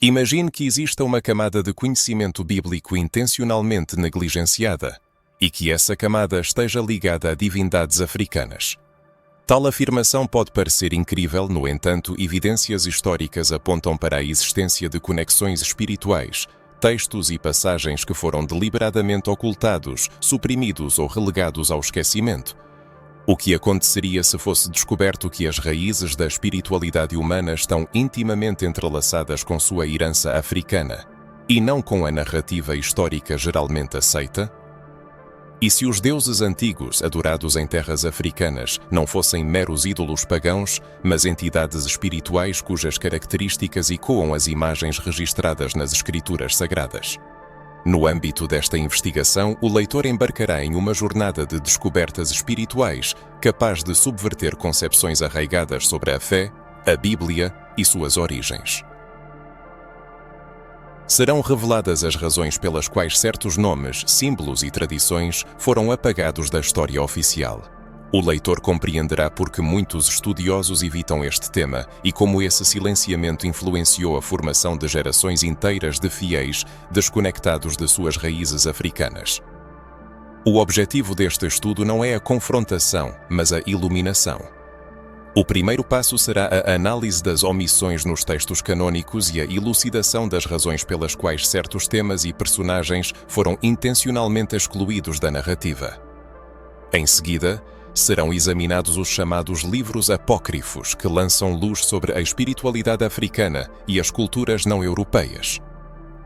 Imagine que exista uma camada de conhecimento bíblico intencionalmente negligenciada e que essa camada esteja ligada a divindades africanas. Tal afirmação pode parecer incrível, no entanto, evidências históricas apontam para a existência de conexões espirituais, textos e passagens que foram deliberadamente ocultados, suprimidos ou relegados ao esquecimento. O que aconteceria se fosse descoberto que as raízes da espiritualidade humana estão intimamente entrelaçadas com sua herança africana, e não com a narrativa histórica geralmente aceita? E se os deuses antigos, adorados em terras africanas, não fossem meros ídolos pagãos, mas entidades espirituais cujas características ecoam as imagens registradas nas escrituras sagradas? No âmbito desta investigação, o leitor embarcará em uma jornada de descobertas espirituais capaz de subverter concepções arraigadas sobre a fé, a Bíblia e suas origens. Serão reveladas as razões pelas quais certos nomes, símbolos e tradições foram apagados da história oficial. O leitor compreenderá por que muitos estudiosos evitam este tema e como esse silenciamento influenciou a formação de gerações inteiras de fiéis desconectados de suas raízes africanas. O objetivo deste estudo não é a confrontação, mas a iluminação. O primeiro passo será a análise das omissões nos textos canônicos e a elucidação das razões pelas quais certos temas e personagens foram intencionalmente excluídos da narrativa. Em seguida, serão examinados os chamados livros apócrifos, que lançam luz sobre a espiritualidade africana e as culturas não europeias.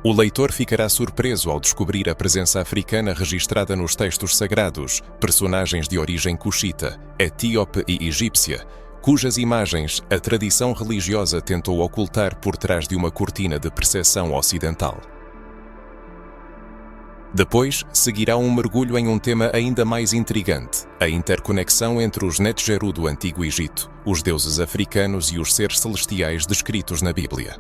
O leitor ficará surpreso ao descobrir a presença africana registrada nos textos sagrados, personagens de origem cuxita, etíope e egípcia, cujas imagens a tradição religiosa tentou ocultar por trás de uma cortina de percepção ocidental. Depois, seguirá um mergulho em um tema ainda mais intrigante, a interconexão entre os Netjeru do Antigo Egito, os deuses africanos e os seres celestiais descritos na Bíblia.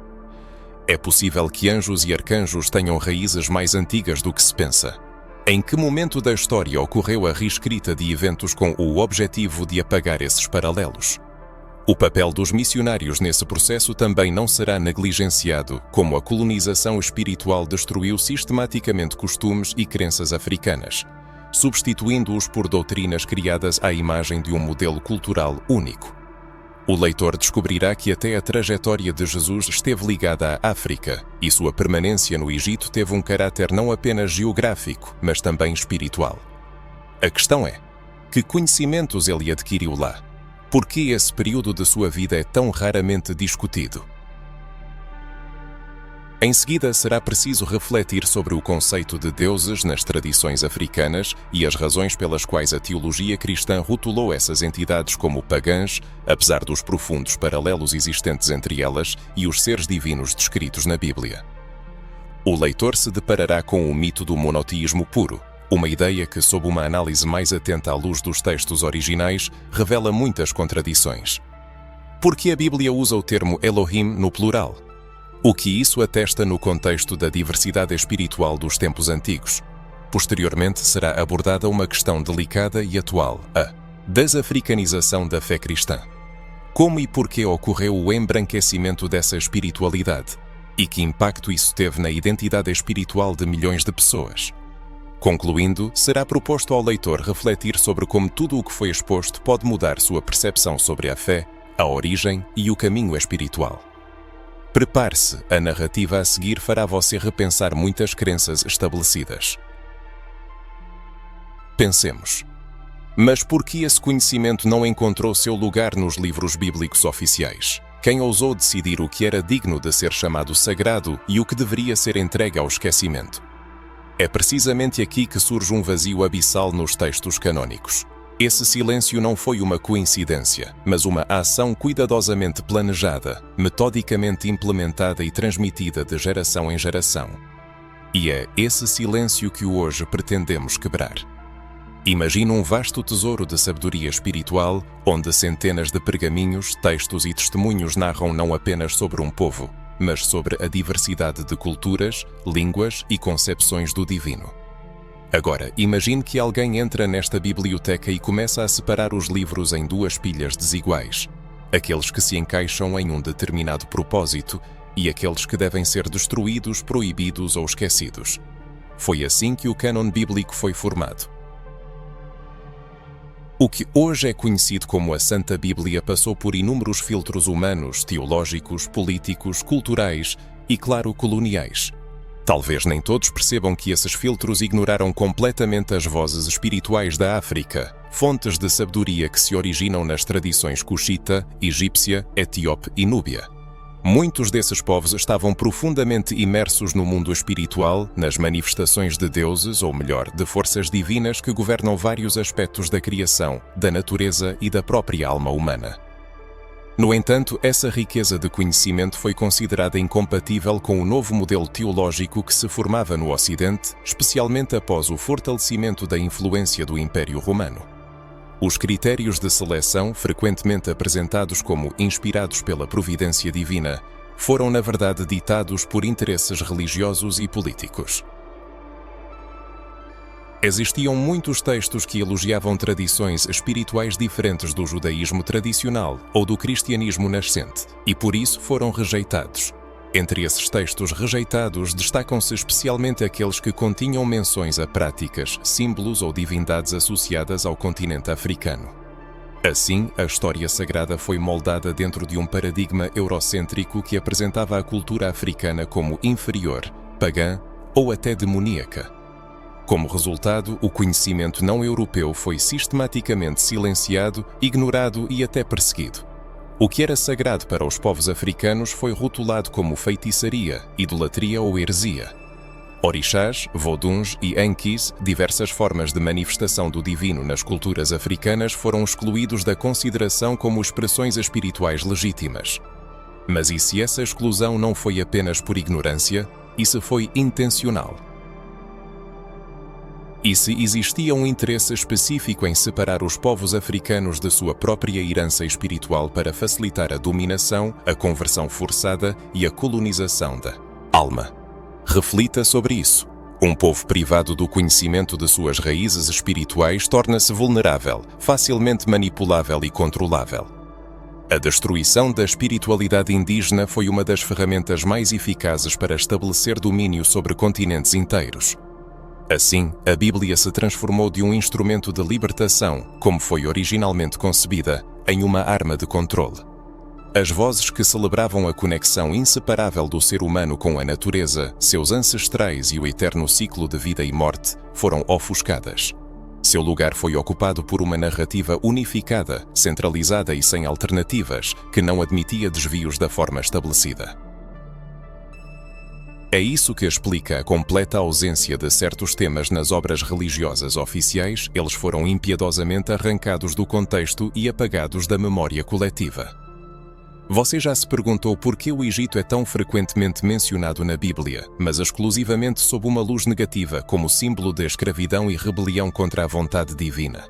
É possível que anjos e arcanjos tenham raízes mais antigas do que se pensa. Em que momento da história ocorreu a reescrita de eventos com o objetivo de apagar esses paralelos? O papel dos missionários nesse processo também não será negligenciado, como a colonização espiritual destruiu sistematicamente costumes e crenças africanas, substituindo-os por doutrinas criadas à imagem de um modelo cultural único. O leitor descobrirá que até a trajetória de Jesus esteve ligada à África, e sua permanência no Egito teve um caráter não apenas geográfico, mas também espiritual. A questão é: que conhecimentos ele adquiriu lá? Por que esse período de sua vida é tão raramente discutido? Em seguida, será preciso refletir sobre o conceito de deuses nas tradições africanas e as razões pelas quais a teologia cristã rotulou essas entidades como pagãs, apesar dos profundos paralelos existentes entre elas e os seres divinos descritos na Bíblia. O leitor se deparará com o mito do monoteísmo puro, uma ideia que, sob uma análise mais atenta à luz dos textos originais, revela muitas contradições. Por que a Bíblia usa o termo Elohim no plural? O que isso atesta no contexto da diversidade espiritual dos tempos antigos? Posteriormente será abordada uma questão delicada e atual, a desafricanização da fé cristã. Como e por que ocorreu o embranquecimento dessa espiritualidade? E que impacto isso teve na identidade espiritual de milhões de pessoas? Concluindo, será proposto ao leitor refletir sobre como tudo o que foi exposto pode mudar sua percepção sobre a fé, a origem e o caminho espiritual. Prepare-se, a narrativa a seguir fará você repensar muitas crenças estabelecidas. Pensemos. Mas por que esse conhecimento não encontrou seu lugar nos livros bíblicos oficiais? Quem ousou decidir o que era digno de ser chamado sagrado e o que deveria ser entregue ao esquecimento? É precisamente aqui que surge um vazio abissal nos textos canônicos. Esse silêncio não foi uma coincidência, mas uma ação cuidadosamente planejada, metodicamente implementada e transmitida de geração em geração. E é esse silêncio que hoje pretendemos quebrar. Imagina um vasto tesouro de sabedoria espiritual, onde centenas de pergaminhos, textos e testemunhos narram não apenas sobre um povo, mas sobre a diversidade de culturas, línguas e concepções do divino. Agora, imagine que alguém entra nesta biblioteca e começa a separar os livros em duas pilhas desiguais, aqueles que se encaixam em um determinado propósito e aqueles que devem ser destruídos, proibidos ou esquecidos. Foi assim que o cânon bíblico foi formado. O que hoje é conhecido como a Santa Bíblia passou por inúmeros filtros humanos, teológicos, políticos, culturais e, claro, coloniais. Talvez nem todos percebam que esses filtros ignoraram completamente as vozes espirituais da África, fontes de sabedoria que se originam nas tradições cuxita, egípcia, etíope e núbia. Muitos desses povos estavam profundamente imersos no mundo espiritual, nas manifestações de deuses, ou melhor, de forças divinas que governam vários aspectos da criação, da natureza e da própria alma humana. No entanto, essa riqueza de conhecimento foi considerada incompatível com o novo modelo teológico que se formava no Ocidente, especialmente após o fortalecimento da influência do Império Romano. Os critérios de seleção, frequentemente apresentados como inspirados pela providência divina, foram na verdade ditados por interesses religiosos e políticos. Existiam muitos textos que elogiavam tradições espirituais diferentes do judaísmo tradicional ou do cristianismo nascente, e por isso foram rejeitados. Entre esses textos rejeitados destacam-se especialmente aqueles que continham menções a práticas, símbolos ou divindades associadas ao continente africano. Assim, a história sagrada foi moldada dentro de um paradigma eurocêntrico que apresentava a cultura africana como inferior, pagã ou até demoníaca. Como resultado, o conhecimento não europeu foi sistematicamente silenciado, ignorado e até perseguido. O que era sagrado para os povos africanos foi rotulado como feitiçaria, idolatria ou heresia. Orixás, voduns e enquis, diversas formas de manifestação do divino nas culturas africanas, foram excluídos da consideração como expressões espirituais legítimas. Mas e se essa exclusão não foi apenas por ignorância? E se foi intencional? E se existia um interesse específico em separar os povos africanos de sua própria herança espiritual para facilitar a dominação, a conversão forçada e a colonização da alma? Reflita sobre isso. Um povo privado do conhecimento de suas raízes espirituais torna-se vulnerável, facilmente manipulável e controlável. A destruição da espiritualidade indígena foi uma das ferramentas mais eficazes para estabelecer domínio sobre continentes inteiros. Assim, a Bíblia se transformou de um instrumento de libertação, como foi originalmente concebida, em uma arma de controle. As vozes que celebravam a conexão inseparável do ser humano com a natureza, seus ancestrais e o eterno ciclo de vida e morte, foram ofuscadas. Seu lugar foi ocupado por uma narrativa unificada, centralizada e sem alternativas, que não admitia desvios da forma estabelecida. É isso que explica a completa ausência de certos temas nas obras religiosas oficiais. Eles foram impiedosamente arrancados do contexto e apagados da memória coletiva. Você já se perguntou por que o Egito é tão frequentemente mencionado na Bíblia, mas exclusivamente sob uma luz negativa, como símbolo de escravidão e rebelião contra a vontade divina?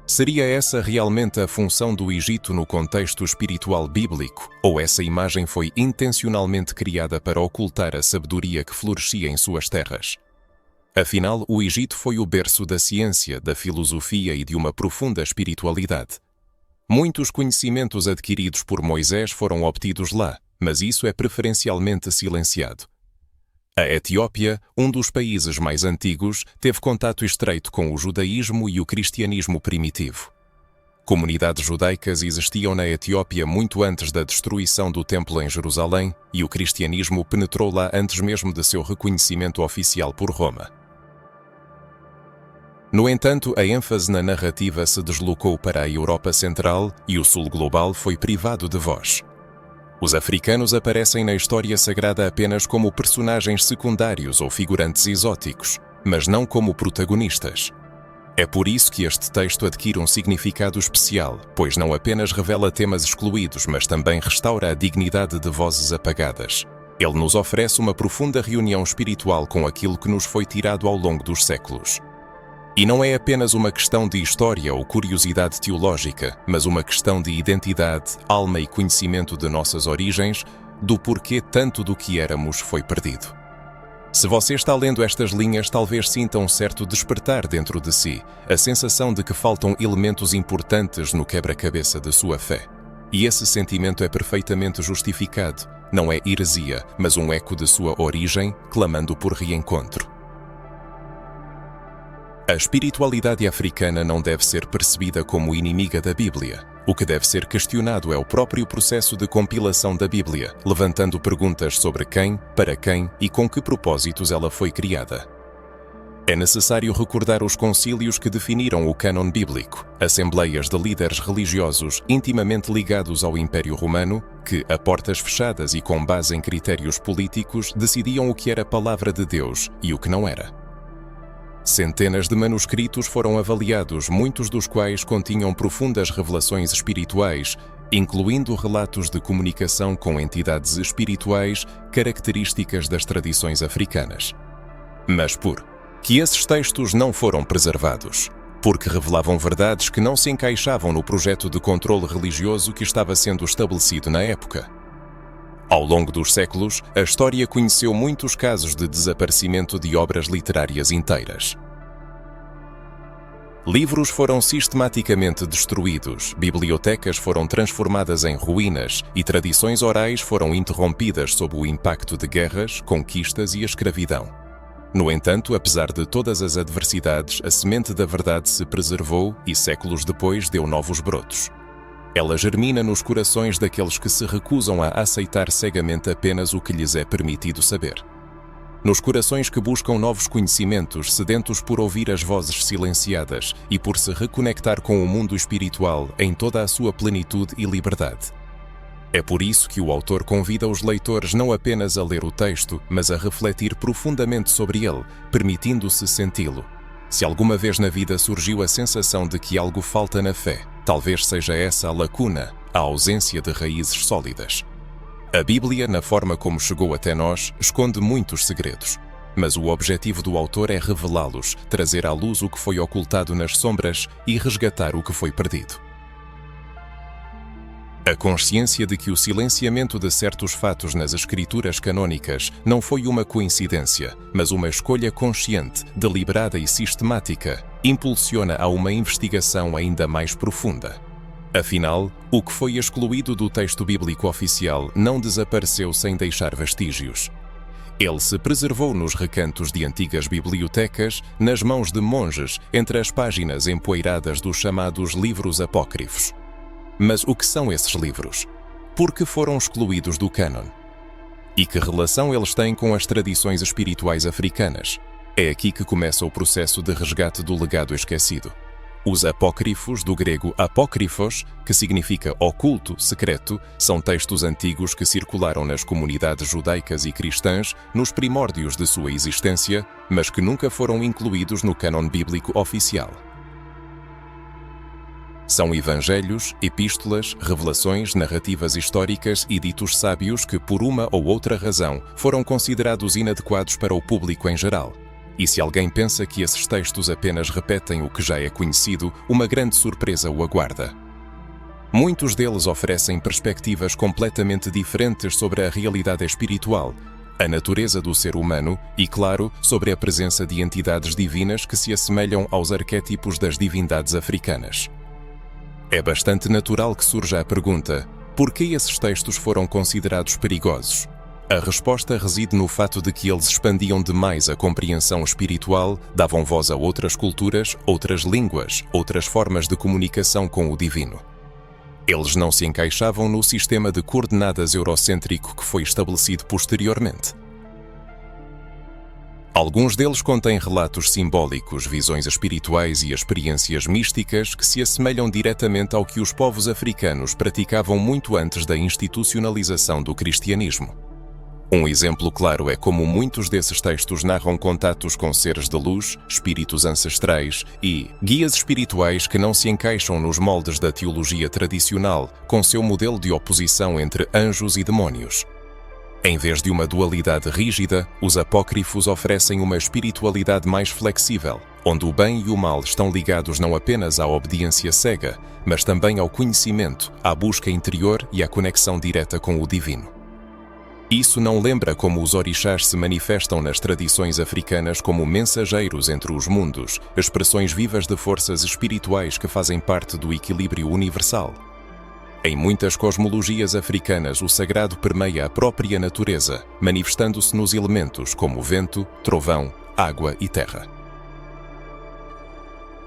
Seria essa realmente a função do Egito no contexto espiritual bíblico, ou essa imagem foi intencionalmente criada para ocultar a sabedoria que florescia em suas terras? Afinal, o Egito foi o berço da ciência, da filosofia e de uma profunda espiritualidade. Muitos conhecimentos adquiridos por Moisés foram obtidos lá, mas isso é preferencialmente silenciado. A Etiópia, um dos países mais antigos, teve contato estreito com o judaísmo e o cristianismo primitivo. Comunidades judaicas existiam na Etiópia muito antes da destruição do templo em Jerusalém, e o cristianismo penetrou lá antes mesmo de seu reconhecimento oficial por Roma. No entanto, a ênfase na narrativa se deslocou para a Europa Central e o Sul global foi privado de voz. Os africanos aparecem na história sagrada apenas como personagens secundários ou figurantes exóticos, mas não como protagonistas. É por isso que este texto adquire um significado especial, pois não apenas revela temas excluídos, mas também restaura a dignidade de vozes apagadas. Ele nos oferece uma profunda reunião espiritual com aquilo que nos foi tirado ao longo dos séculos. E não é apenas uma questão de história ou curiosidade teológica, mas uma questão de identidade, alma e conhecimento de nossas origens, do porquê tanto do que éramos foi perdido. Se você está lendo estas linhas, talvez sinta um certo despertar dentro de si, a sensação de que faltam elementos importantes no quebra-cabeça de sua fé. E esse sentimento é perfeitamente justificado. Não é heresia, mas um eco de sua origem, clamando por reencontro. A espiritualidade africana não deve ser percebida como inimiga da Bíblia. O que deve ser questionado é o próprio processo de compilação da Bíblia, levantando perguntas sobre quem, para quem e com que propósitos ela foi criada. É necessário recordar os concílios que definiram o cânon bíblico, assembleias de líderes religiosos intimamente ligados ao Império Romano, que, a portas fechadas e com base em critérios políticos, decidiam o que era palavra de Deus e o que não era. Centenas de manuscritos foram avaliados, muitos dos quais continham profundas revelações espirituais, incluindo relatos de comunicação com entidades espirituais características das tradições africanas. Mas por que esses textos não foram preservados? Porque revelavam verdades que não se encaixavam no projeto de controle religioso que estava sendo estabelecido na época. Ao longo dos séculos, a história conheceu muitos casos de desaparecimento de obras literárias inteiras. Livros foram sistematicamente destruídos, bibliotecas foram transformadas em ruínas e tradições orais foram interrompidas sob o impacto de guerras, conquistas e a escravidão. No entanto, apesar de todas as adversidades, a semente da verdade se preservou e séculos depois deu novos brotos. Ela germina nos corações daqueles que se recusam a aceitar cegamente apenas o que lhes é permitido saber. Nos corações que buscam novos conhecimentos, sedentos por ouvir as vozes silenciadas e por se reconectar com o mundo espiritual em toda a sua plenitude e liberdade. É por isso que o autor convida os leitores não apenas a ler o texto, mas a refletir profundamente sobre ele, permitindo-se senti-lo. Se alguma vez na vida surgiu a sensação de que algo falta na fé, talvez seja essa a lacuna, a ausência de raízes sólidas. A Bíblia, na forma como chegou até nós, esconde muitos segredos, mas o objetivo do autor é revelá-los, trazer à luz o que foi ocultado nas sombras e resgatar o que foi perdido. A consciência de que o silenciamento de certos fatos nas escrituras canônicas não foi uma coincidência, mas uma escolha consciente, deliberada e sistemática, impulsiona a uma investigação ainda mais profunda. Afinal, o que foi excluído do texto bíblico oficial não desapareceu sem deixar vestígios. Ele se preservou nos recantos de antigas bibliotecas, nas mãos de monges, entre as páginas empoeiradas dos chamados livros apócrifos. Mas o que são esses livros? Por que foram excluídos do cânon? E que relação eles têm com as tradições espirituais africanas? É aqui que começa o processo de resgate do legado esquecido. Os apócrifos, do grego apócrifos, que significa oculto, secreto, são textos antigos que circularam nas comunidades judaicas e cristãs nos primórdios de sua existência, mas que nunca foram incluídos no cânon bíblico oficial. São evangelhos, epístolas, revelações, narrativas históricas e ditos sábios que, por uma ou outra razão, foram considerados inadequados para o público em geral. E se alguém pensa que esses textos apenas repetem o que já é conhecido, uma grande surpresa o aguarda. Muitos deles oferecem perspectivas completamente diferentes sobre a realidade espiritual, a natureza do ser humano e, claro, sobre a presença de entidades divinas que se assemelham aos arquétipos das divindades africanas. É bastante natural que surja a pergunta: por que esses textos foram considerados perigosos? A resposta reside no fato de que eles expandiam demais a compreensão espiritual, davam voz a outras culturas, outras línguas, outras formas de comunicação com o divino. Eles não se encaixavam no sistema de coordenadas eurocêntrico que foi estabelecido posteriormente. Alguns deles contêm relatos simbólicos, visões espirituais e experiências místicas que se assemelham diretamente ao que os povos africanos praticavam muito antes da institucionalização do cristianismo. Um exemplo claro é como muitos desses textos narram contatos com seres de luz, espíritos ancestrais e guias espirituais que não se encaixam nos moldes da teologia tradicional, com seu modelo de oposição entre anjos e demónios. Em vez de uma dualidade rígida, os apócrifos oferecem uma espiritualidade mais flexível, onde o bem e o mal estão ligados não apenas à obediência cega, mas também ao conhecimento, à busca interior e à conexão direta com o divino. Isso não lembra como os orixás se manifestam nas tradições africanas como mensageiros entre os mundos, expressões vivas de forças espirituais que fazem parte do equilíbrio universal? Em muitas cosmologias africanas, o sagrado permeia a própria natureza, manifestando-se nos elementos como vento, trovão, água e terra.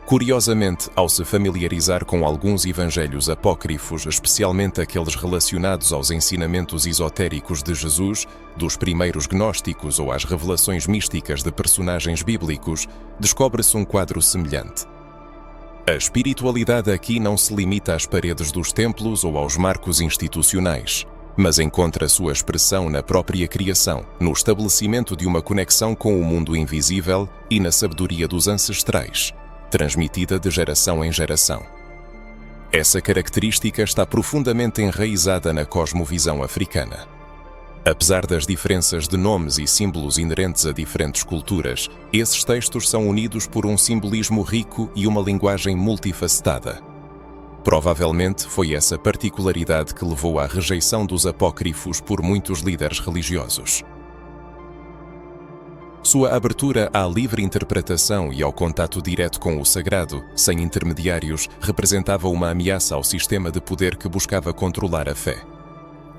Curiosamente, ao se familiarizar com alguns evangelhos apócrifos, especialmente aqueles relacionados aos ensinamentos esotéricos de Jesus, dos primeiros gnósticos ou às revelações místicas de personagens bíblicos, descobre-se um quadro semelhante. A espiritualidade aqui não se limita às paredes dos templos ou aos marcos institucionais, mas encontra sua expressão na própria criação, no estabelecimento de uma conexão com o mundo invisível e na sabedoria dos ancestrais, transmitida de geração em geração. Essa característica está profundamente enraizada na cosmovisão africana. Apesar das diferenças de nomes e símbolos inerentes a diferentes culturas, esses textos são unidos por um simbolismo rico e uma linguagem multifacetada. Provavelmente foi essa particularidade que levou à rejeição dos apócrifos por muitos líderes religiosos. Sua abertura à livre interpretação e ao contato direto com o sagrado, sem intermediários, representava uma ameaça ao sistema de poder que buscava controlar a fé.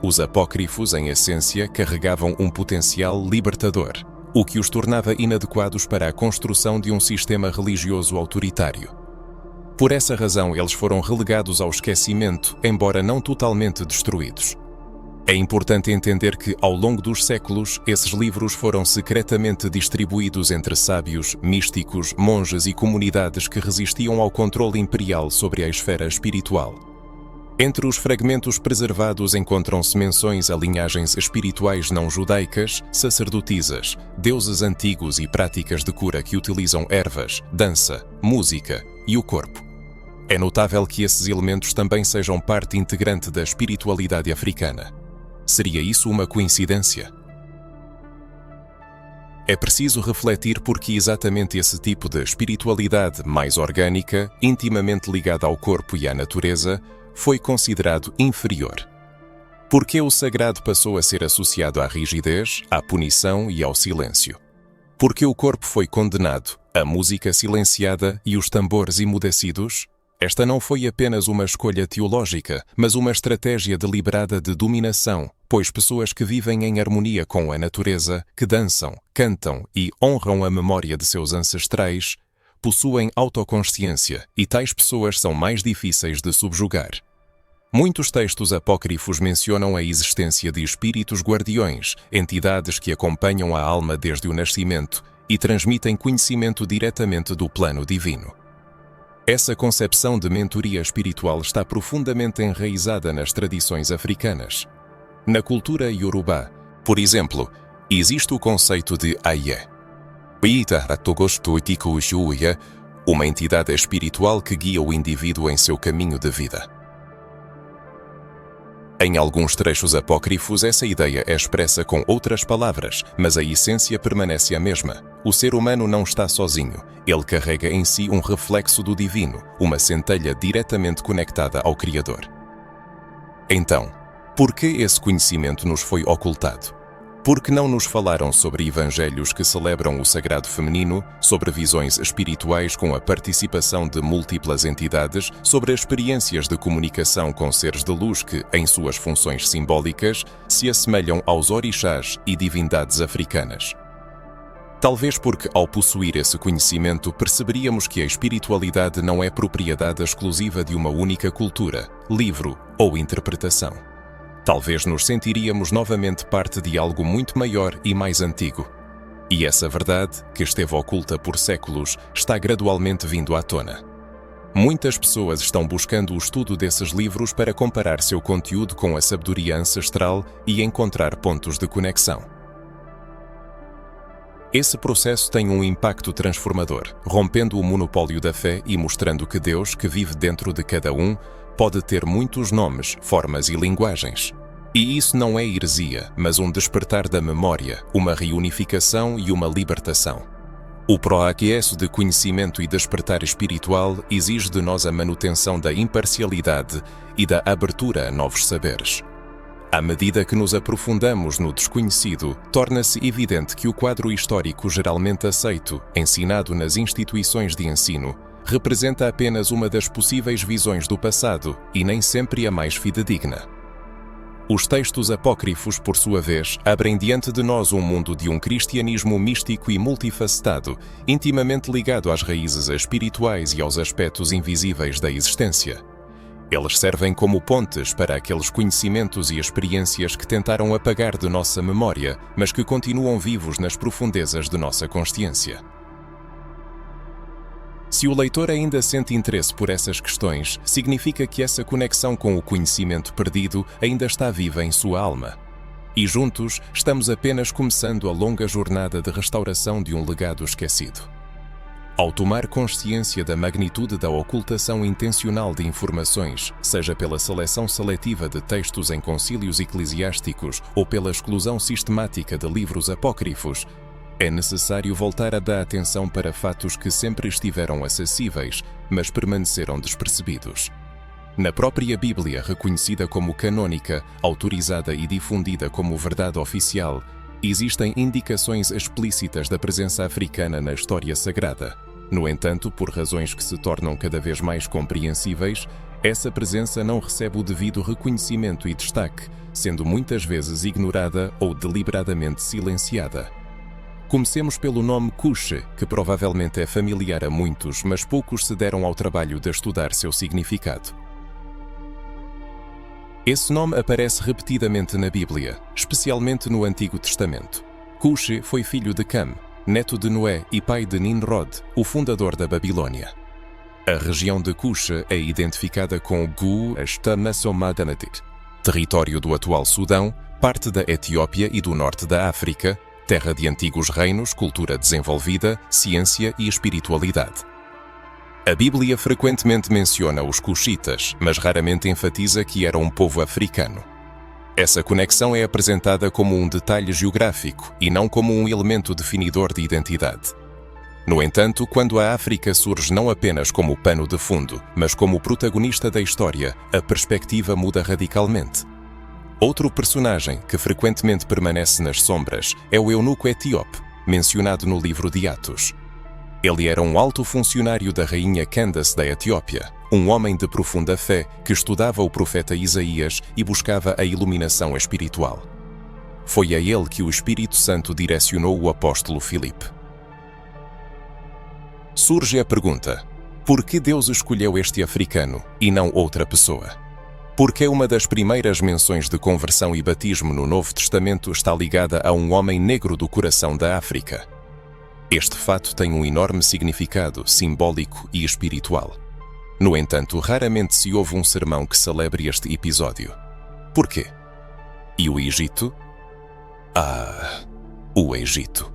Os apócrifos, em essência, carregavam um potencial libertador, o que os tornava inadequados para a construção de um sistema religioso autoritário. Por essa razão, eles foram relegados ao esquecimento, embora não totalmente destruídos. É importante entender que, ao longo dos séculos, esses livros foram secretamente distribuídos entre sábios, místicos, monges e comunidades que resistiam ao controle imperial sobre a esfera espiritual. Entre os fragmentos preservados encontram-se menções a linhagens espirituais não judaicas, sacerdotisas, deuses antigos e práticas de cura que utilizam ervas, dança, música e o corpo. É notável que esses elementos também sejam parte integrante da espiritualidade africana. Seria isso uma coincidência? É preciso refletir porque exatamente esse tipo de espiritualidade mais orgânica, intimamente ligada ao corpo e à natureza, foi considerado inferior. Porque o sagrado passou a ser associado à rigidez, à punição e ao silêncio. Porque o corpo foi condenado, a música silenciada e os tambores emudecidos? Esta não foi apenas uma escolha teológica, mas uma estratégia deliberada de dominação, pois pessoas que vivem em harmonia com a natureza, que dançam, cantam e honram a memória de seus ancestrais, possuem autoconsciência e tais pessoas são mais difíceis de subjugar. Muitos textos apócrifos mencionam a existência de espíritos guardiões, entidades que acompanham a alma desde o nascimento e transmitem conhecimento diretamente do plano divino. Essa concepção de mentoria espiritual está profundamente enraizada nas tradições africanas. Na cultura iorubá, por exemplo, existe o conceito de Aye, uma entidade espiritual que guia o indivíduo em seu caminho de vida. Em alguns trechos apócrifos, essa ideia é expressa com outras palavras, mas a essência permanece a mesma. O ser humano não está sozinho. Ele carrega em si um reflexo do divino, uma centelha diretamente conectada ao Criador. Então, por que esse conhecimento nos foi ocultado? Por que não nos falaram sobre evangelhos que celebram o sagrado feminino, sobre visões espirituais com a participação de múltiplas entidades, sobre experiências de comunicação com seres de luz que, em suas funções simbólicas, se assemelham aos orixás e divindades africanas? Talvez porque, ao possuir esse conhecimento, perceberíamos que a espiritualidade não é propriedade exclusiva de uma única cultura, livro ou interpretação. Talvez nos sentiríamos novamente parte de algo muito maior e mais antigo. E essa verdade, que esteve oculta por séculos, está gradualmente vindo à tona. Muitas pessoas estão buscando o estudo desses livros para comparar seu conteúdo com a sabedoria ancestral e encontrar pontos de conexão. Esse processo tem um impacto transformador, rompendo o monopólio da fé e mostrando que Deus, que vive dentro de cada um, pode ter muitos nomes, formas e linguagens. E isso não é heresia, mas um despertar da memória, uma reunificação e uma libertação. O processo de conhecimento e despertar espiritual exige de nós a manutenção da imparcialidade e da abertura a novos saberes. À medida que nos aprofundamos no desconhecido, torna-se evidente que o quadro histórico geralmente aceito, ensinado nas instituições de ensino, representa apenas uma das possíveis visões do passado e nem sempre a mais fidedigna. Os textos apócrifos, por sua vez, abrem diante de nós um mundo de um cristianismo místico e multifacetado, intimamente ligado às raízes espirituais e aos aspectos invisíveis da existência. Eles servem como pontes para aqueles conhecimentos e experiências que tentaram apagar de nossa memória, mas que continuam vivos nas profundezas de nossa consciência. Se o leitor ainda sente interesse por essas questões, significa que essa conexão com o conhecimento perdido ainda está viva em sua alma. E juntos, estamos apenas começando a longa jornada de restauração de um legado esquecido. Ao tomar consciência da magnitude da ocultação intencional de informações, seja pela seleção seletiva de textos em concílios eclesiásticos ou pela exclusão sistemática de livros apócrifos, é necessário voltar a dar atenção para fatos que sempre estiveram acessíveis, mas permaneceram despercebidos. Na própria Bíblia, reconhecida como canônica, autorizada e difundida como verdade oficial, existem indicações explícitas da presença africana na história sagrada. No entanto, por razões que se tornam cada vez mais compreensíveis, essa presença não recebe o devido reconhecimento e destaque, sendo muitas vezes ignorada ou deliberadamente silenciada. Comecemos pelo nome Cuxe, que provavelmente é familiar a muitos, mas poucos se deram ao trabalho de estudar seu significado. Esse nome aparece repetidamente na Bíblia, especialmente no Antigo Testamento. Cuxe foi filho de Cam, neto de Noé e pai de Nimrod, o fundador da Babilônia. A região de Cuxe é identificada com Gu-Ashtamasomadamadit, território do atual Sudão, parte da Etiópia e do norte da África, terra de antigos reinos, cultura desenvolvida, ciência e espiritualidade. A Bíblia frequentemente menciona os cuxitas, mas raramente enfatiza que era um povo africano. Essa conexão é apresentada como um detalhe geográfico e não como um elemento definidor de identidade. No entanto, quando a África surge não apenas como pano de fundo, mas como protagonista da história, a perspectiva muda radicalmente. Outro personagem que frequentemente permanece nas sombras é o eunuco etíope, mencionado no livro de Atos. Ele era um alto funcionário da rainha Candace da Etiópia, um homem de profunda fé que estudava o profeta Isaías e buscava a iluminação espiritual. Foi a ele que o Espírito Santo direcionou o apóstolo Filipe. Surge a pergunta: por que Deus escolheu este africano e não outra pessoa? Porque uma das primeiras menções de conversão e batismo no Novo Testamento está ligada a um homem negro do coração da África. Este fato tem um enorme significado simbólico e espiritual. No entanto, raramente se ouve um sermão que celebre este episódio. Por quê? E o Egito? O Egito.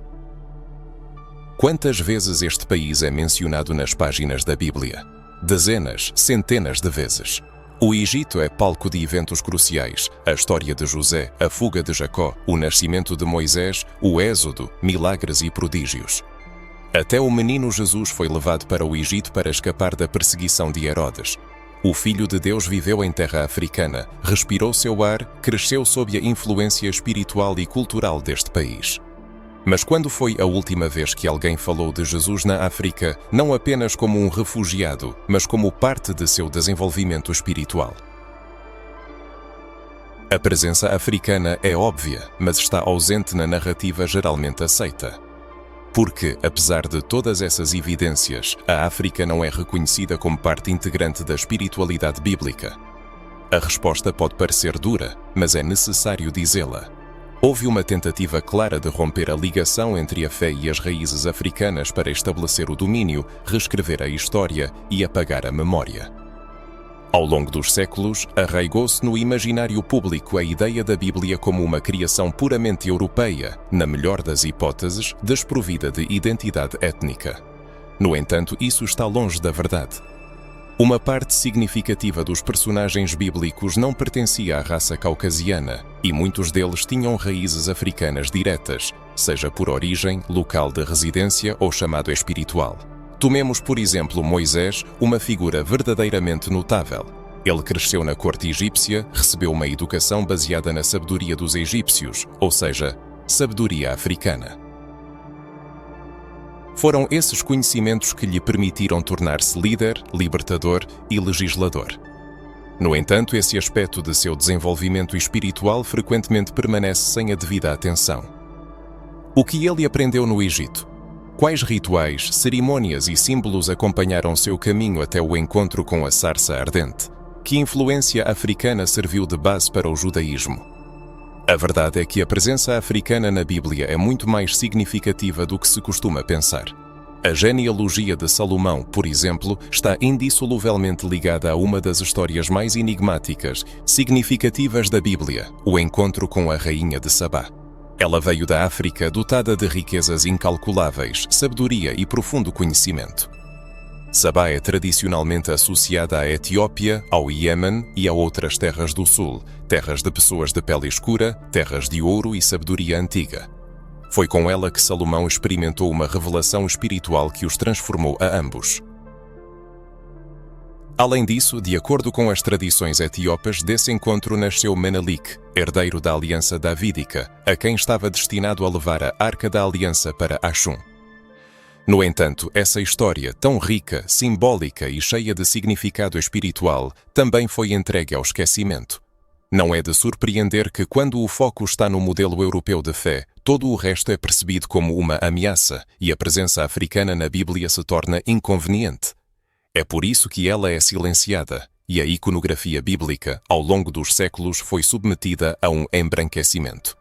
Quantas vezes este país é mencionado nas páginas da Bíblia? Dezenas, centenas de vezes. O Egito é palco de eventos cruciais: a história de José, a fuga de Jacó, o nascimento de Moisés, o Êxodo, milagres e prodígios. Até o menino Jesus foi levado para o Egito para escapar da perseguição de Herodes. O Filho de Deus viveu em terra africana, respirou seu ar, cresceu sob a influência espiritual e cultural deste país. Mas quando foi a última vez que alguém falou de Jesus na África, não apenas como um refugiado, mas como parte de seu desenvolvimento espiritual? A presença africana é óbvia, mas está ausente na narrativa geralmente aceita. Porque, apesar de todas essas evidências, a África não é reconhecida como parte integrante da espiritualidade bíblica? A resposta pode parecer dura, mas é necessário dizê-la. Houve uma tentativa clara de romper a ligação entre a fé e as raízes africanas para estabelecer o domínio, reescrever a história e apagar a memória. Ao longo dos séculos, arraigou-se no imaginário público a ideia da Bíblia como uma criação puramente europeia, na melhor das hipóteses, desprovida de identidade étnica. No entanto, isso está longe da verdade. Uma parte significativa dos personagens bíblicos não pertencia à raça caucasiana, e muitos deles tinham raízes africanas diretas, seja por origem, local de residência ou chamado espiritual. Tomemos, por exemplo, Moisés, uma figura verdadeiramente notável. Ele cresceu na corte egípcia, recebeu uma educação baseada na sabedoria dos egípcios, ou seja, sabedoria africana. Foram esses conhecimentos que lhe permitiram tornar-se líder, libertador e legislador. No entanto, esse aspecto de seu desenvolvimento espiritual frequentemente permanece sem a devida atenção. O que ele aprendeu no Egito? Quais rituais, cerimônias e símbolos acompanharam seu caminho até o encontro com a sarça ardente? Que influência africana serviu de base para o judaísmo? A verdade é que a presença africana na Bíblia é muito mais significativa do que se costuma pensar. A genealogia de Salomão, por exemplo, está indissoluvelmente ligada a uma das histórias mais enigmáticas, significativas da Bíblia, o encontro com a rainha de Sabá. Ela veio da África dotada de riquezas incalculáveis, sabedoria e profundo conhecimento. Sabá é tradicionalmente associada à Etiópia, ao Iêmen e a outras terras do sul, terras de pessoas de pele escura, terras de ouro e sabedoria antiga. Foi com ela que Salomão experimentou uma revelação espiritual que os transformou a ambos. Além disso, de acordo com as tradições etíopes, desse encontro nasceu Menelik, herdeiro da aliança davídica, a quem estava destinado a levar a Arca da Aliança para Axum. No entanto, essa história, tão rica, simbólica e cheia de significado espiritual, também foi entregue ao esquecimento. Não é de surpreender que, quando o foco está no modelo europeu de fé, todo o resto é percebido como uma ameaça e a presença africana na Bíblia se torna inconveniente. É por isso que ela é silenciada e a iconografia bíblica, ao longo dos séculos, foi submetida a um embranquecimento.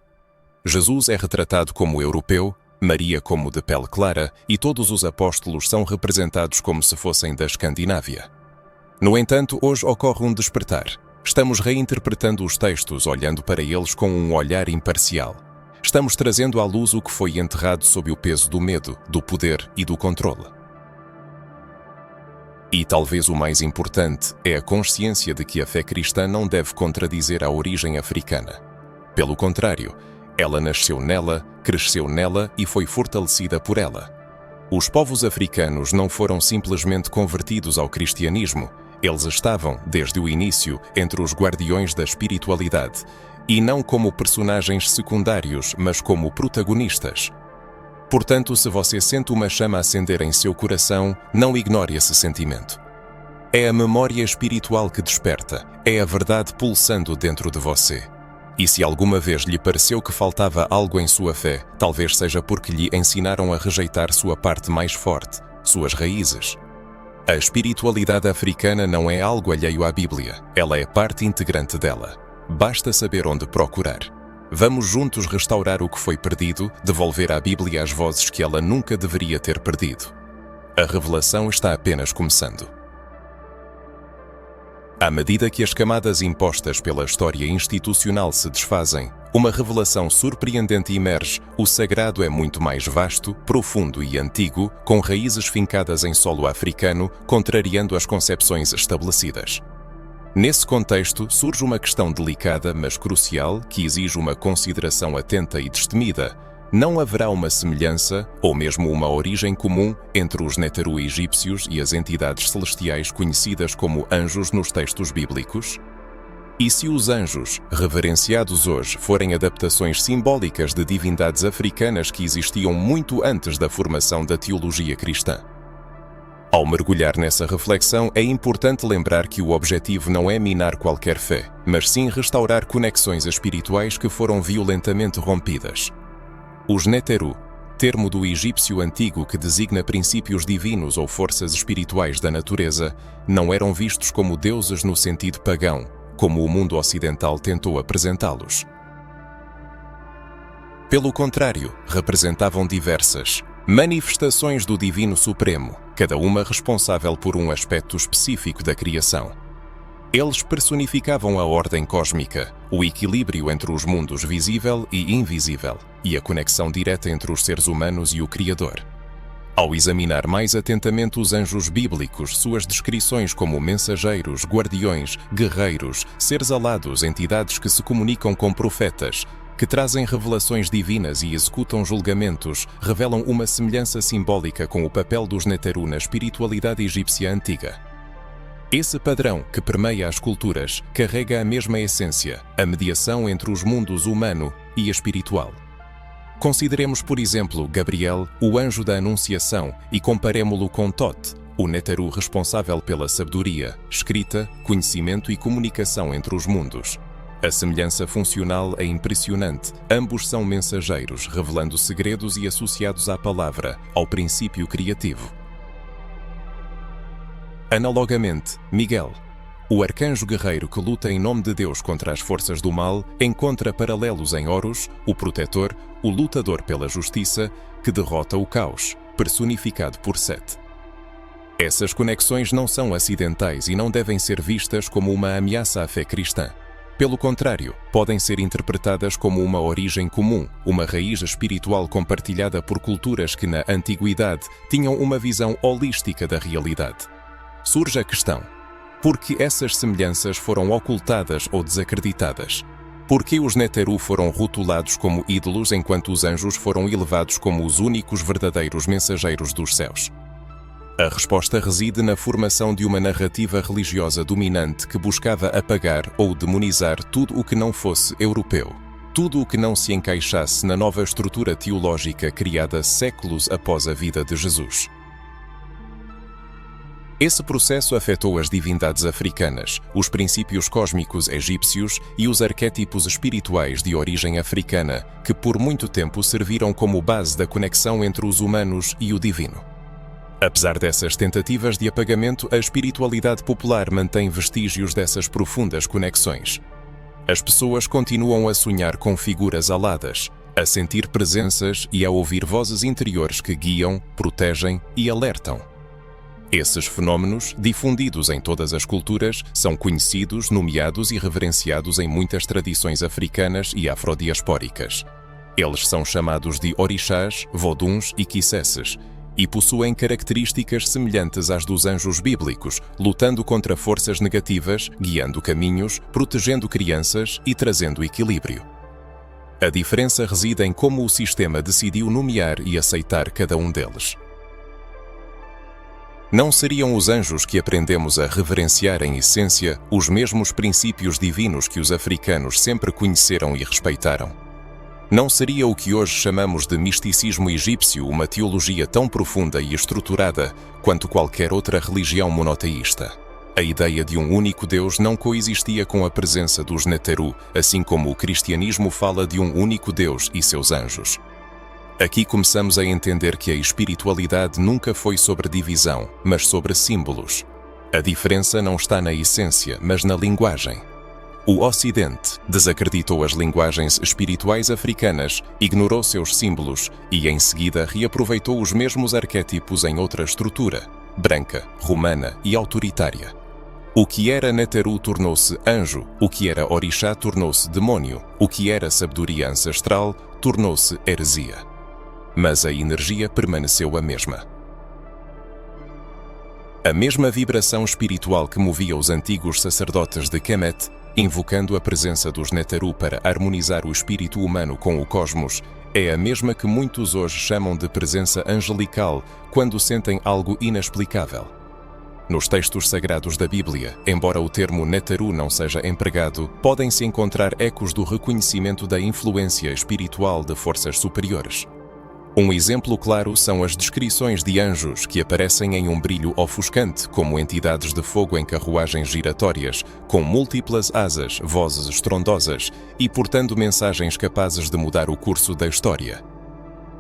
Jesus é retratado como europeu, Maria como de pele clara e todos os apóstolos são representados como se fossem da Escandinávia. No entanto, hoje ocorre um despertar. Estamos reinterpretando os textos, olhando para eles com um olhar imparcial. Estamos trazendo à luz o que foi enterrado sob o peso do medo, do poder e do controle. E talvez o mais importante é a consciência de que a fé cristã não deve contradizer a origem africana. Pelo contrário, ela nasceu nela, cresceu nela e foi fortalecida por ela. Os povos africanos não foram simplesmente convertidos ao cristianismo. Eles estavam, desde o início, entre os guardiões da espiritualidade, e não como personagens secundários, mas como protagonistas. Portanto, se você sente uma chama acender em seu coração, não ignore esse sentimento. É a memória espiritual que desperta, é a verdade pulsando dentro de você. E se alguma vez lhe pareceu que faltava algo em sua fé, talvez seja porque lhe ensinaram a rejeitar sua parte mais forte, suas raízes. A espiritualidade africana não é algo alheio à Bíblia, ela é parte integrante dela. Basta saber onde procurar. Vamos juntos restaurar o que foi perdido, devolver à Bíblia as vozes que ela nunca deveria ter perdido. A revelação está apenas começando. À medida que as camadas impostas pela história institucional se desfazem, uma revelação surpreendente emerge. O sagrado é muito mais vasto, profundo e antigo, com raízes fincadas em solo africano, contrariando as concepções estabelecidas. Nesse contexto, surge uma questão delicada, mas crucial, que exige uma consideração atenta e destemida. Não haverá uma semelhança, ou mesmo uma origem comum, entre os Neteru egípcios e as entidades celestiais conhecidas como anjos nos textos bíblicos? E se os anjos, reverenciados hoje, forem adaptações simbólicas de divindades africanas que existiam muito antes da formação da teologia cristã? Ao mergulhar nessa reflexão, é importante lembrar que o objetivo não é minar qualquer fé, mas sim restaurar conexões espirituais que foram violentamente rompidas. Os Neteru, termo do egípcio antigo que designa princípios divinos ou forças espirituais da natureza, não eram vistos como deuses no sentido pagão, como o mundo ocidental tentou apresentá-los. Pelo contrário, representavam diversas manifestações do Divino Supremo, cada uma responsável por um aspecto específico da criação. Eles personificavam a ordem cósmica, o equilíbrio entre os mundos visível e invisível, e a conexão direta entre os seres humanos e o Criador. Ao examinar mais atentamente os anjos bíblicos, suas descrições como mensageiros, guardiões, guerreiros, seres alados, entidades que se comunicam com profetas, que trazem revelações divinas e executam julgamentos, revelam uma semelhança simbólica com o papel dos Neteru na espiritualidade egípcia antiga. Esse padrão, que permeia as culturas, carrega a mesma essência, a mediação entre os mundos humano e espiritual. Consideremos, por exemplo, Gabriel, o anjo da Anunciação, e comparemo-lo com Thoth, o Néteru responsável pela sabedoria, escrita, conhecimento e comunicação entre os mundos. A semelhança funcional é impressionante. Ambos são mensageiros, revelando segredos e associados à palavra, ao princípio criativo. Analogamente, Miguel, o arcanjo guerreiro que luta em nome de Deus contra as forças do mal, encontra paralelos em Horus, o protetor, o lutador pela justiça, que derrota o caos, personificado por Set. Essas conexões não são acidentais e não devem ser vistas como uma ameaça à fé cristã. Pelo contrário, podem ser interpretadas como uma origem comum, uma raiz espiritual compartilhada por culturas que na antiguidade tinham uma visão holística da realidade. Surge a questão: por que essas semelhanças foram ocultadas ou desacreditadas? Por que os Néteru foram rotulados como ídolos enquanto os anjos foram elevados como os únicos verdadeiros mensageiros dos céus? A resposta reside na formação de uma narrativa religiosa dominante que buscava apagar ou demonizar tudo o que não fosse europeu, tudo o que não se encaixasse na nova estrutura teológica criada séculos após a vida de Jesus. Esse processo afetou as divindades africanas, os princípios cósmicos egípcios e os arquétipos espirituais de origem africana, que por muito tempo serviram como base da conexão entre os humanos e o divino. Apesar dessas tentativas de apagamento, a espiritualidade popular mantém vestígios dessas profundas conexões. As pessoas continuam a sonhar com figuras aladas, a sentir presenças e a ouvir vozes interiores que guiam, protegem e alertam. Esses fenômenos, difundidos em todas as culturas, são conhecidos, nomeados e reverenciados em muitas tradições africanas e afrodiaspóricas. Eles são chamados de orixás, voduns e quisesses, e possuem características semelhantes às dos anjos bíblicos, lutando contra forças negativas, guiando caminhos, protegendo crianças e trazendo equilíbrio. A diferença reside em como o sistema decidiu nomear e aceitar cada um deles. Não seriam os anjos que aprendemos a reverenciar em essência os mesmos princípios divinos que os africanos sempre conheceram e respeitaram? Não seria o que hoje chamamos de misticismo egípcio uma teologia tão profunda e estruturada quanto qualquer outra religião monoteísta? A ideia de um único Deus não coexistia com a presença dos Néteru, assim como o cristianismo fala de um único Deus e seus anjos. Aqui começamos a entender que a espiritualidade nunca foi sobre divisão, mas sobre símbolos. A diferença não está na essência, mas na linguagem. O Ocidente desacreditou as linguagens espirituais africanas, ignorou seus símbolos e, em seguida, reaproveitou os mesmos arquétipos em outra estrutura, branca, romana e autoritária. O que era Néteru tornou-se anjo, o que era orixá tornou-se demônio, o que era sabedoria ancestral tornou-se heresia. Mas a energia permaneceu a mesma. A mesma vibração espiritual que movia os antigos sacerdotes de Kemet, invocando a presença dos Néteru para harmonizar o espírito humano com o cosmos, é a mesma que muitos hoje chamam de presença angelical quando sentem algo inexplicável. Nos textos sagrados da Bíblia, embora o termo Néteru não seja empregado, podem-se encontrar ecos do reconhecimento da influência espiritual de forças superiores. Um exemplo claro são as descrições de anjos que aparecem em um brilho ofuscante, como entidades de fogo em carruagens giratórias, com múltiplas asas, vozes estrondosas e portando mensagens capazes de mudar o curso da história.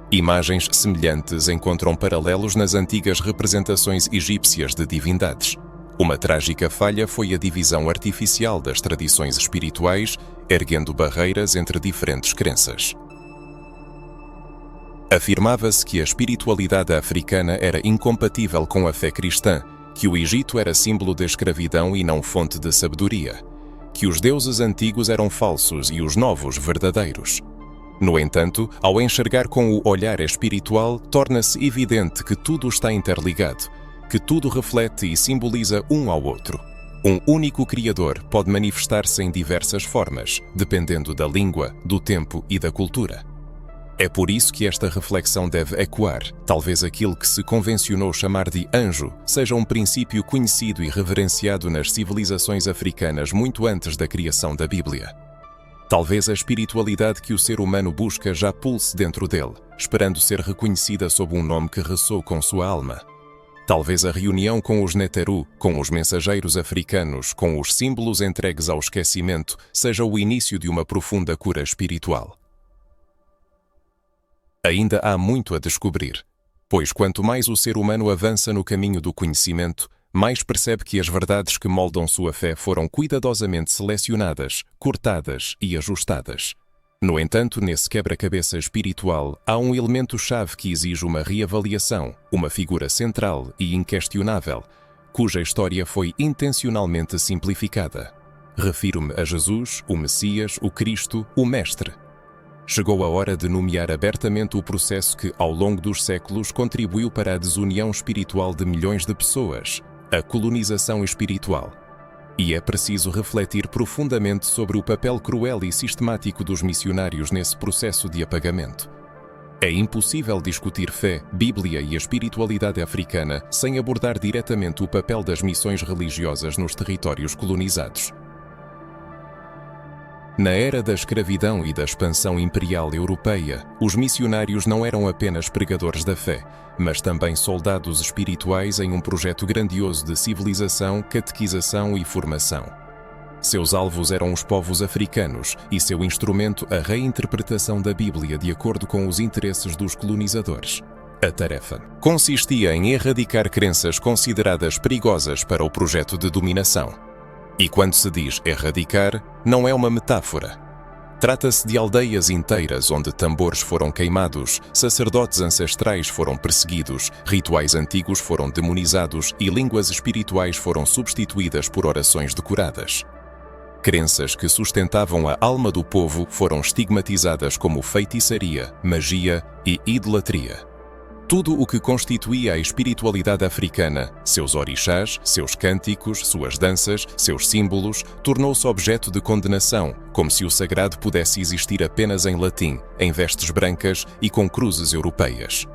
Imagens semelhantes encontram paralelos nas antigas representações egípcias de divindades. Uma trágica falha foi a divisão artificial das tradições espirituais, erguendo barreiras entre diferentes crenças. Afirmava-se que a espiritualidade africana era incompatível com a fé cristã, que o Egito era símbolo de escravidão e não fonte de sabedoria, que os deuses antigos eram falsos e os novos verdadeiros. No entanto, ao enxergar com o olhar espiritual, torna-se evidente que tudo está interligado, que tudo reflete e simboliza um ao outro. Um único Criador pode manifestar-se em diversas formas, dependendo da língua, do tempo e da cultura. É por isso que esta reflexão deve ecoar. Talvez aquilo que se convencionou chamar de anjo seja um princípio conhecido e reverenciado nas civilizações africanas muito antes da criação da Bíblia. Talvez a espiritualidade que o ser humano busca já pulse dentro dele, esperando ser reconhecida sob um nome que ressoe com sua alma. Talvez a reunião com os Neteru, com os mensageiros africanos, com os símbolos entregues ao esquecimento, seja o início de uma profunda cura espiritual. Ainda há muito a descobrir, pois quanto mais o ser humano avança no caminho do conhecimento, mais percebe que as verdades que moldam sua fé foram cuidadosamente selecionadas, cortadas e ajustadas. No entanto, nesse quebra-cabeça espiritual, há um elemento-chave que exige uma reavaliação, uma figura central e inquestionável, cuja história foi intencionalmente simplificada. Refiro-me a Jesus, o Messias, o Cristo, o Mestre. Chegou a hora de nomear abertamente o processo que, ao longo dos séculos, contribuiu para a desunião espiritual de milhões de pessoas, a colonização espiritual. E é preciso refletir profundamente sobre o papel cruel e sistemático dos missionários nesse processo de apagamento. É impossível discutir fé, Bíblia e a espiritualidade africana sem abordar diretamente o papel das missões religiosas nos territórios colonizados. Na era da escravidão e da expansão imperial europeia, os missionários não eram apenas pregadores da fé, mas também soldados espirituais em um projeto grandioso de civilização, catequização e formação. Seus alvos eram os povos africanos e seu instrumento a reinterpretação da Bíblia de acordo com os interesses dos colonizadores. A tarefa consistia em erradicar crenças consideradas perigosas para o projeto de dominação. E quando se diz erradicar, não é uma metáfora. Trata-se de aldeias inteiras onde tambores foram queimados, sacerdotes ancestrais foram perseguidos, rituais antigos foram demonizados e línguas espirituais foram substituídas por orações decoradas. Crenças que sustentavam a alma do povo foram estigmatizadas como feitiçaria, magia e idolatria. Tudo o que constituía a espiritualidade africana, seus orixás, seus cânticos, suas danças, seus símbolos, tornou-se objeto de condenação, como se o sagrado pudesse existir apenas em latim, em vestes brancas e com cruzes europeias.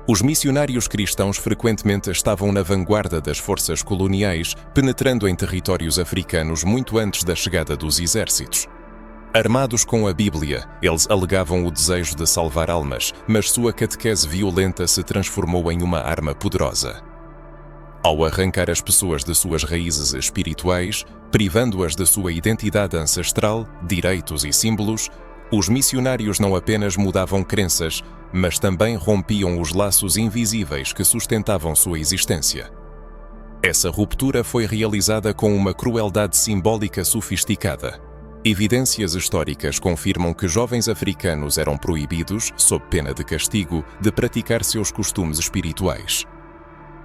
Os missionários cristãos frequentemente estavam na vanguarda das forças coloniais, penetrando em territórios africanos muito antes da chegada dos exércitos. Armados com a Bíblia, eles alegavam o desejo de salvar almas, mas sua catequese violenta se transformou em uma arma poderosa. Ao arrancar as pessoas de suas raízes espirituais, privando-as de sua identidade ancestral, direitos e símbolos, os missionários não apenas mudavam crenças, mas também rompiam os laços invisíveis que sustentavam sua existência. Essa ruptura foi realizada com uma crueldade simbólica sofisticada. Evidências históricas confirmam que jovens africanos eram proibidos, sob pena de castigo, de praticar seus costumes espirituais.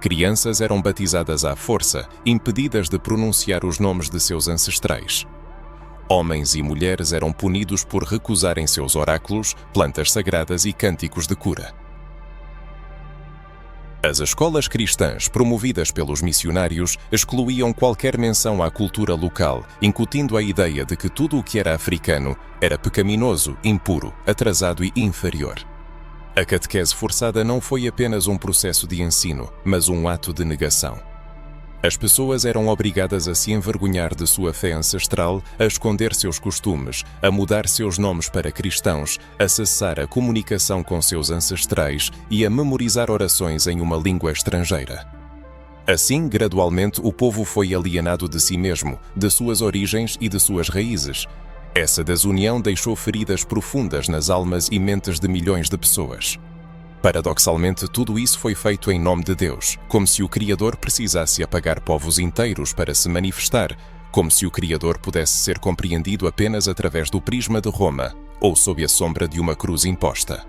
Crianças eram batizadas à força, impedidas de pronunciar os nomes de seus ancestrais. Homens e mulheres eram punidos por recusarem seus oráculos, plantas sagradas e cânticos de cura. As escolas cristãs, promovidas pelos missionários, excluíam qualquer menção à cultura local, incutindo a ideia de que tudo o que era africano era pecaminoso, impuro, atrasado e inferior. A catequese forçada não foi apenas um processo de ensino, mas um ato de negação. As pessoas eram obrigadas a se envergonhar de sua fé ancestral, a esconder seus costumes, a mudar seus nomes para cristãos, a cessar a comunicação com seus ancestrais e a memorizar orações em uma língua estrangeira. Assim, gradualmente, o povo foi alienado de si mesmo, de suas origens e de suas raízes. Essa desunião deixou feridas profundas nas almas e mentes de milhões de pessoas. Paradoxalmente, tudo isso foi feito em nome de Deus, como se o Criador precisasse apagar povos inteiros para se manifestar, como se o Criador pudesse ser compreendido apenas através do prisma de Roma, ou sob a sombra de uma cruz imposta.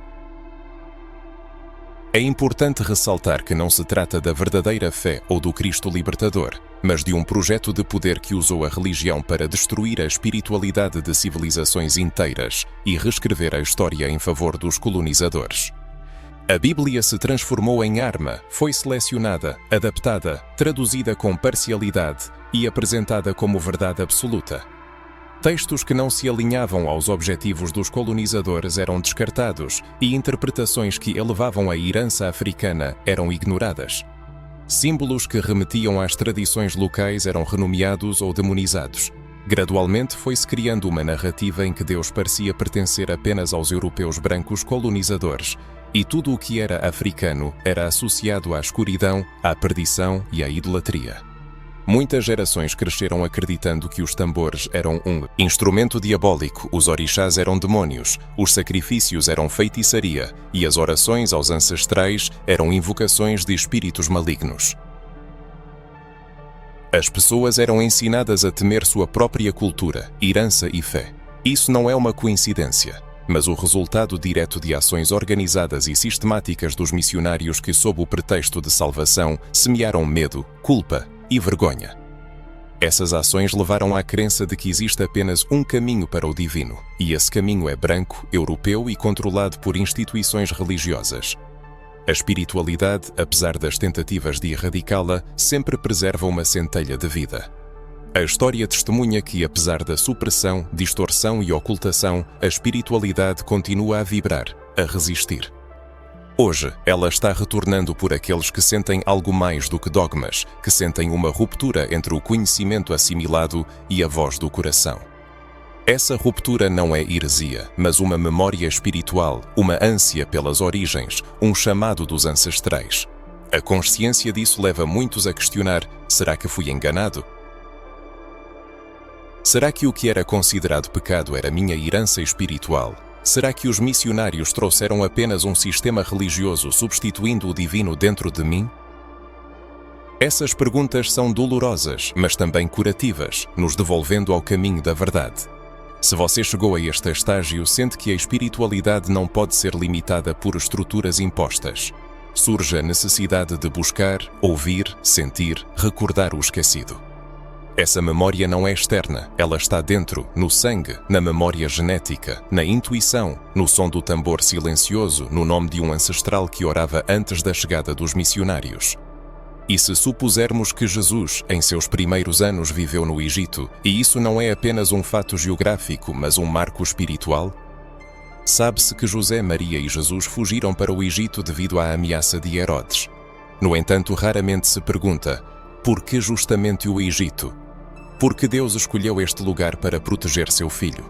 É importante ressaltar que não se trata da verdadeira fé ou do Cristo libertador, mas de um projeto de poder que usou a religião para destruir a espiritualidade de civilizações inteiras e reescrever a história em favor dos colonizadores. A Bíblia se transformou em arma, foi selecionada, adaptada, traduzida com parcialidade e apresentada como verdade absoluta. Textos que não se alinhavam aos objetivos dos colonizadores eram descartados e interpretações que elevavam a herança africana eram ignoradas. Símbolos que remetiam às tradições locais eram renomeados ou demonizados. Gradualmente foi-se criando uma narrativa em que Deus parecia pertencer apenas aos europeus brancos colonizadores, e tudo o que era africano era associado à escuridão, à perdição e à idolatria. Muitas gerações cresceram acreditando que os tambores eram um instrumento diabólico, os orixás eram demônios, os sacrifícios eram feitiçaria e as orações aos ancestrais eram invocações de espíritos malignos. As pessoas eram ensinadas a temer sua própria cultura, herança e fé. Isso não é uma coincidência, mas o resultado direto de ações organizadas e sistemáticas dos missionários que, sob o pretexto de salvação, semearam medo, culpa e vergonha. Essas ações levaram à crença de que existe apenas um caminho para o divino, e esse caminho é branco, europeu e controlado por instituições religiosas. A espiritualidade, apesar das tentativas de erradicá-la, sempre preserva uma centelha de vida. A história testemunha que, apesar da supressão, distorção e ocultação, a espiritualidade continua a vibrar, a resistir. Hoje, ela está retornando por aqueles que sentem algo mais do que dogmas, que sentem uma ruptura entre o conhecimento assimilado e a voz do coração. Essa ruptura não é heresia, mas uma memória espiritual, uma ânsia pelas origens, um chamado dos ancestrais. A consciência disso leva muitos a questionar: será que fui enganado? Será que o que era considerado pecado era minha herança espiritual? Será que os missionários trouxeram apenas um sistema religioso substituindo o divino dentro de mim? Essas perguntas são dolorosas, mas também curativas, nos devolvendo ao caminho da verdade. Se você chegou a este estágio, sente que a espiritualidade não pode ser limitada por estruturas impostas. Surge a necessidade de buscar, ouvir, sentir, recordar o esquecido. Essa memória não é externa, ela está dentro, no sangue, na memória genética, na intuição, no som do tambor silencioso, no nome de um ancestral que orava antes da chegada dos missionários. E se supusermos que Jesus, em seus primeiros anos, viveu no Egito, e isso não é apenas um fato geográfico, mas um marco espiritual? Sabe-se que José, Maria e Jesus fugiram para o Egito devido à ameaça de Herodes. No entanto, raramente se pergunta: por que justamente o Egito? Por que Deus escolheu este lugar para proteger seu filho?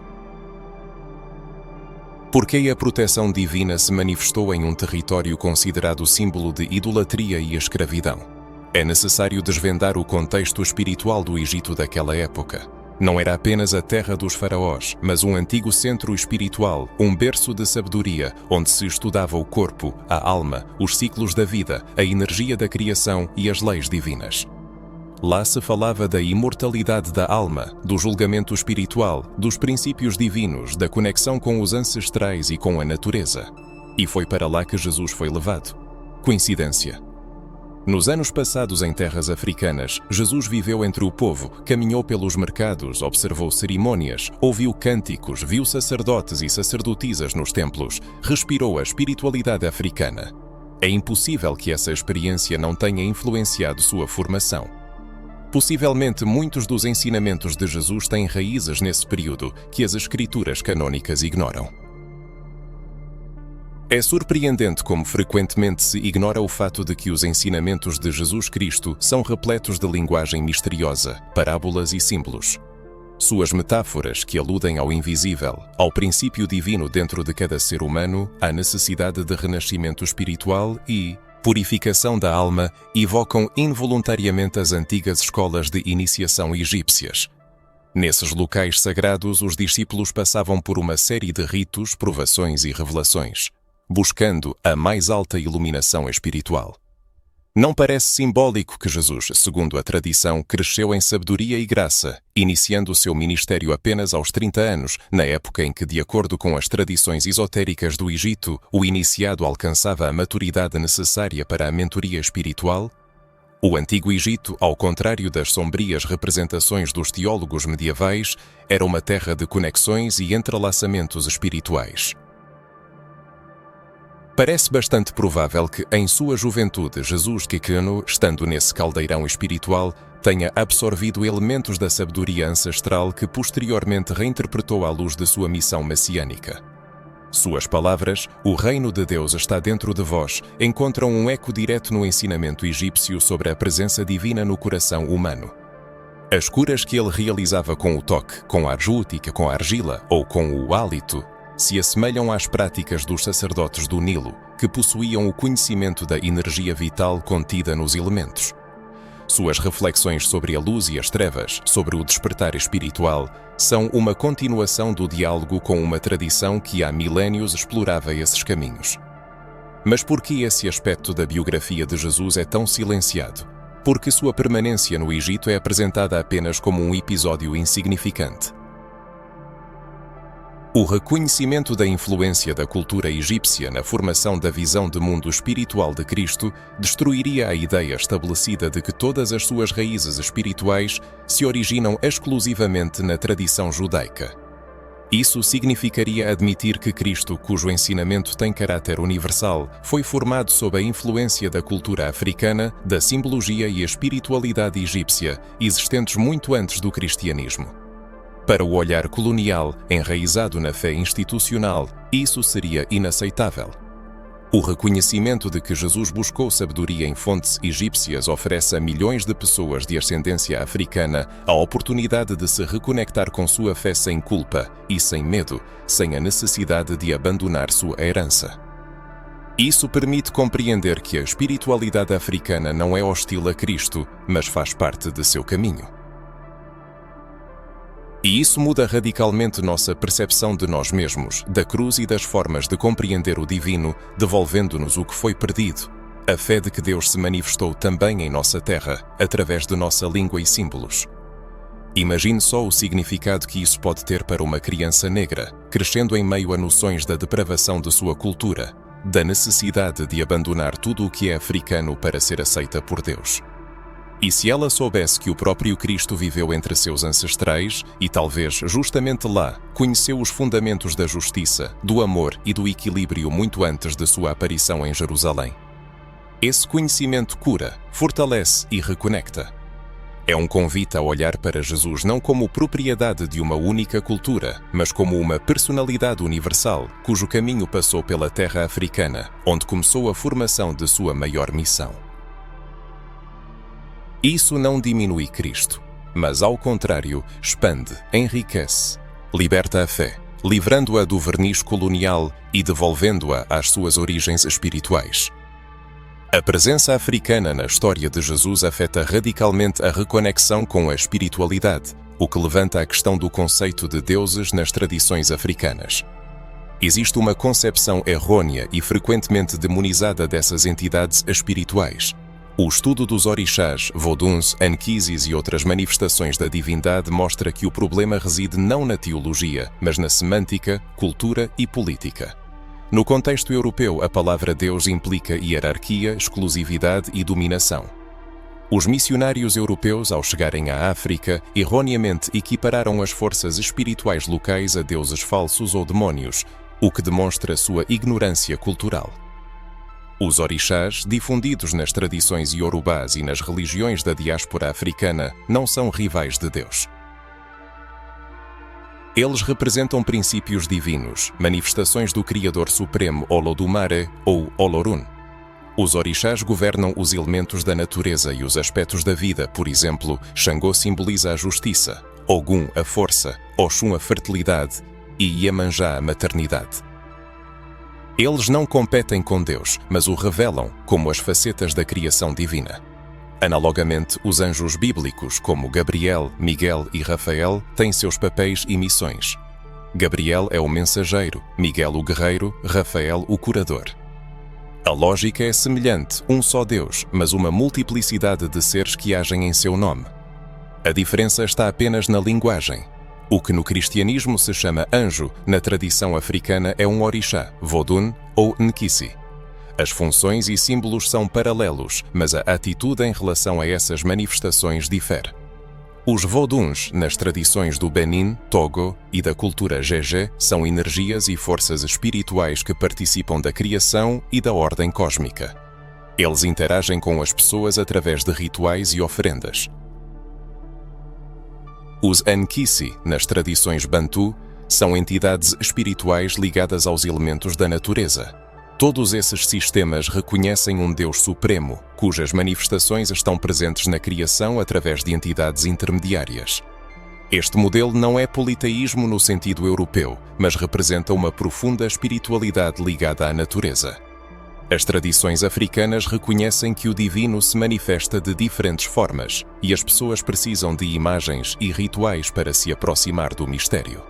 Por que a proteção divina se manifestou em um território considerado símbolo de idolatria e escravidão? É necessário desvendar o contexto espiritual do Egito daquela época. Não era apenas a terra dos faraós, mas um antigo centro espiritual, um berço de sabedoria, onde se estudava o corpo, a alma, os ciclos da vida, a energia da criação e as leis divinas. Lá se falava da imortalidade da alma, do julgamento espiritual, dos princípios divinos, da conexão com os ancestrais e com a natureza. E foi para lá que Jesus foi levado. Coincidência? Nos anos passados em terras africanas, Jesus viveu entre o povo, caminhou pelos mercados, observou cerimônias, ouviu cânticos, viu sacerdotes e sacerdotisas nos templos, respirou a espiritualidade africana. É impossível que essa experiência não tenha influenciado sua formação. Possivelmente muitos dos ensinamentos de Jesus têm raízes nesse período que as escrituras canônicas ignoram. É surpreendente como frequentemente se ignora o fato de que os ensinamentos de Jesus Cristo são repletos de linguagem misteriosa, parábolas e símbolos. Suas metáforas, que aludem ao invisível, ao princípio divino dentro de cada ser humano, à necessidade de renascimento espiritual e purificação da alma, evocam involuntariamente as antigas escolas de iniciação egípcias. Nesses locais sagrados, os discípulos passavam por uma série de ritos, provações e revelações, buscando a mais alta iluminação espiritual. Não parece simbólico que Jesus, segundo a tradição, cresceu em sabedoria e graça, iniciando o seu ministério apenas aos 30 anos, na época em que, de acordo com as tradições esotéricas do Egito, o iniciado alcançava a maturidade necessária para a mentoria espiritual? O Antigo Egito, ao contrário das sombrias representações dos teólogos medievais, era uma terra de conexões e entrelaçamentos espirituais. Parece bastante provável que, em sua juventude, Jesus pequeno, estando nesse caldeirão espiritual, tenha absorvido elementos da sabedoria ancestral que posteriormente reinterpretou à luz de sua missão messiânica. Suas palavras, "O reino de Deus está dentro de vós", encontram um eco direto no ensinamento egípcio sobre a presença divina no coração humano. As curas que ele realizava com o toque, com a arjútica, com a argila ou com o hálito, se assemelham às práticas dos sacerdotes do Nilo, que possuíam o conhecimento da energia vital contida nos elementos. Suas reflexões sobre a luz e as trevas, sobre o despertar espiritual, são uma continuação do diálogo com uma tradição que há milénios explorava esses caminhos. Mas por que esse aspecto da biografia de Jesus é tão silenciado? Porque sua permanência no Egito é apresentada apenas como um episódio insignificante. O reconhecimento da influência da cultura egípcia na formação da visão de mundo espiritual de Cristo destruiria a ideia estabelecida de que todas as suas raízes espirituais se originam exclusivamente na tradição judaica. Isso significaria admitir que Cristo, cujo ensinamento tem caráter universal, foi formado sob a influência da cultura africana, da simbologia e a espiritualidade egípcia, existentes muito antes do cristianismo. Para o olhar colonial, enraizado na fé institucional, isso seria inaceitável. O reconhecimento de que Jesus buscou sabedoria em fontes egípcias oferece a milhões de pessoas de ascendência africana a oportunidade de se reconectar com sua fé sem culpa e sem medo, sem a necessidade de abandonar sua herança. Isso permite compreender que a espiritualidade africana não é hostil a Cristo, mas faz parte de seu caminho. E isso muda radicalmente nossa percepção de nós mesmos, da cruz e das formas de compreender o divino, devolvendo-nos o que foi perdido, a fé de que Deus se manifestou também em nossa terra, através de nossa língua e símbolos. Imagine só o significado que isso pode ter para uma criança negra, crescendo em meio a noções da depravação de sua cultura, da necessidade de abandonar tudo o que é africano para ser aceita por Deus. E se ela soubesse que o próprio Cristo viveu entre seus ancestrais e talvez justamente lá conheceu os fundamentos da justiça, do amor e do equilíbrio muito antes de sua aparição em Jerusalém. Esse conhecimento cura, fortalece e reconecta. É um convite a olhar para Jesus não como propriedade de uma única cultura, mas como uma personalidade universal, cujo caminho passou pela terra africana, onde começou a formação de sua maior missão. Isso não diminui Cristo, mas ao contrário, expande, enriquece, liberta a fé, livrando-a do verniz colonial e devolvendo-a às suas origens espirituais. A presença africana na história de Jesus afeta radicalmente a reconexão com a espiritualidade, o que levanta a questão do conceito de deuses nas tradições africanas. Existe uma concepção errônea e frequentemente demonizada dessas entidades espirituais. O estudo dos orixás, voduns, anquises e outras manifestações da divindade mostra que o problema reside não na teologia, mas na semântica, cultura e política. No contexto europeu, a palavra Deus implica hierarquia, exclusividade e dominação. Os missionários europeus, ao chegarem à África, erroneamente equipararam as forças espirituais locais a deuses falsos ou demónios, o que demonstra sua ignorância cultural. Os orixás, difundidos nas tradições iorubás e nas religiões da diáspora africana, não são rivais de Deus. Eles representam princípios divinos, manifestações do Criador Supremo Olodumare ou Olorun. Os orixás governam os elementos da natureza e os aspectos da vida, por exemplo, Xangô simboliza a justiça, Ogum a força, Oxum a fertilidade e Iemanjá a maternidade. Eles não competem com Deus, mas o revelam como as facetas da criação divina. Analogamente, os anjos bíblicos, como Gabriel, Miguel e Rafael, têm seus papéis e missões. Gabriel é o mensageiro, Miguel o guerreiro, Rafael o curador. A lógica é semelhante, um só Deus, mas uma multiplicidade de seres que agem em seu nome. A diferença está apenas na linguagem. O que no cristianismo se chama anjo, na tradição africana é um orixá, vodun ou nkisi. As funções e símbolos são paralelos, mas a atitude em relação a essas manifestações difere. Os voduns, nas tradições do Benin, Togo e da cultura Jeje, são energias e forças espirituais que participam da criação e da ordem cósmica. Eles interagem com as pessoas através de rituais e oferendas. Os Ankisi, nas tradições Bantu, são entidades espirituais ligadas aos elementos da natureza. Todos esses sistemas reconhecem um Deus supremo, cujas manifestações estão presentes na criação através de entidades intermediárias. Este modelo não é politeísmo no sentido europeu, mas representa uma profunda espiritualidade ligada à natureza. As tradições africanas reconhecem que o divino se manifesta de diferentes formas e as pessoas precisam de imagens e rituais para se aproximar do mistério.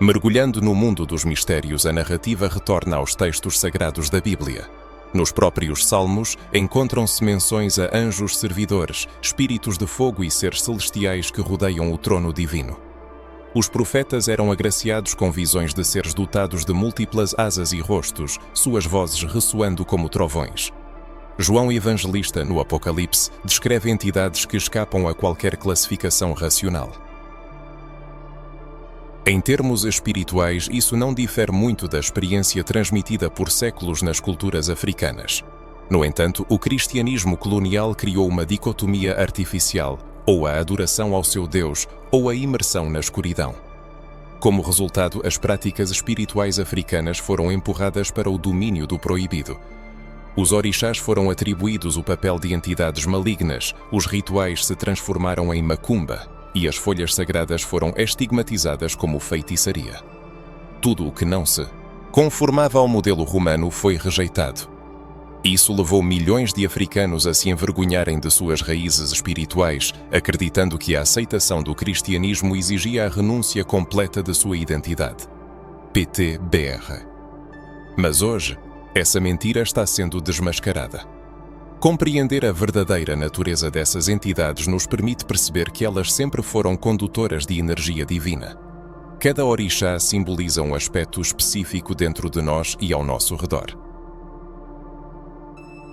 Mergulhando no mundo dos mistérios, a narrativa retorna aos textos sagrados da Bíblia. Nos próprios Salmos, encontram-se menções a anjos servidores, espíritos de fogo e seres celestiais que rodeiam o trono divino. Os profetas eram agraciados com visões de seres dotados de múltiplas asas e rostos, suas vozes ressoando como trovões. João Evangelista, no Apocalipse, descreve entidades que escapam a qualquer classificação racional. Em termos espirituais, isso não difere muito da experiência transmitida por séculos nas culturas africanas. No entanto, o cristianismo colonial criou uma dicotomia artificial, ou a adoração ao seu Deus, ou a imersão na escuridão. Como resultado, as práticas espirituais africanas foram empurradas para o domínio do proibido. Os orixás foram atribuídos o papel de entidades malignas, os rituais se transformaram em macumba, e as folhas sagradas foram estigmatizadas como feitiçaria. Tudo o que não se conformava ao modelo romano foi rejeitado. Isso levou milhões de africanos a se envergonharem de suas raízes espirituais, acreditando que a aceitação do cristianismo exigia a renúncia completa de sua identidade. PT-BR. Mas hoje, essa mentira está sendo desmascarada. Compreender a verdadeira natureza dessas entidades nos permite perceber que elas sempre foram condutoras de energia divina. Cada orixá simboliza um aspecto específico dentro de nós e ao nosso redor.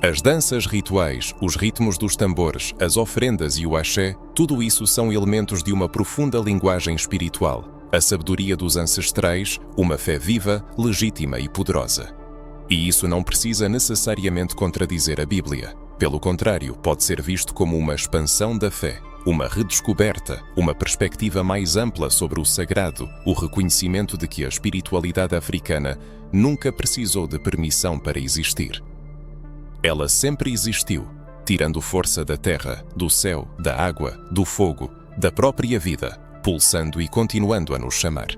As danças rituais, os ritmos dos tambores, as ofrendas e o axé, tudo isso são elementos de uma profunda linguagem espiritual, a sabedoria dos ancestrais, uma fé viva, legítima e poderosa. E isso não precisa necessariamente contradizer a Bíblia. Pelo contrário, pode ser visto como uma expansão da fé, uma redescoberta, uma perspectiva mais ampla sobre o sagrado, o reconhecimento de que a espiritualidade africana nunca precisou de permissão para existir. Ela sempre existiu, tirando força da terra, do céu, da água, do fogo, da própria vida, pulsando e continuando a nos chamar.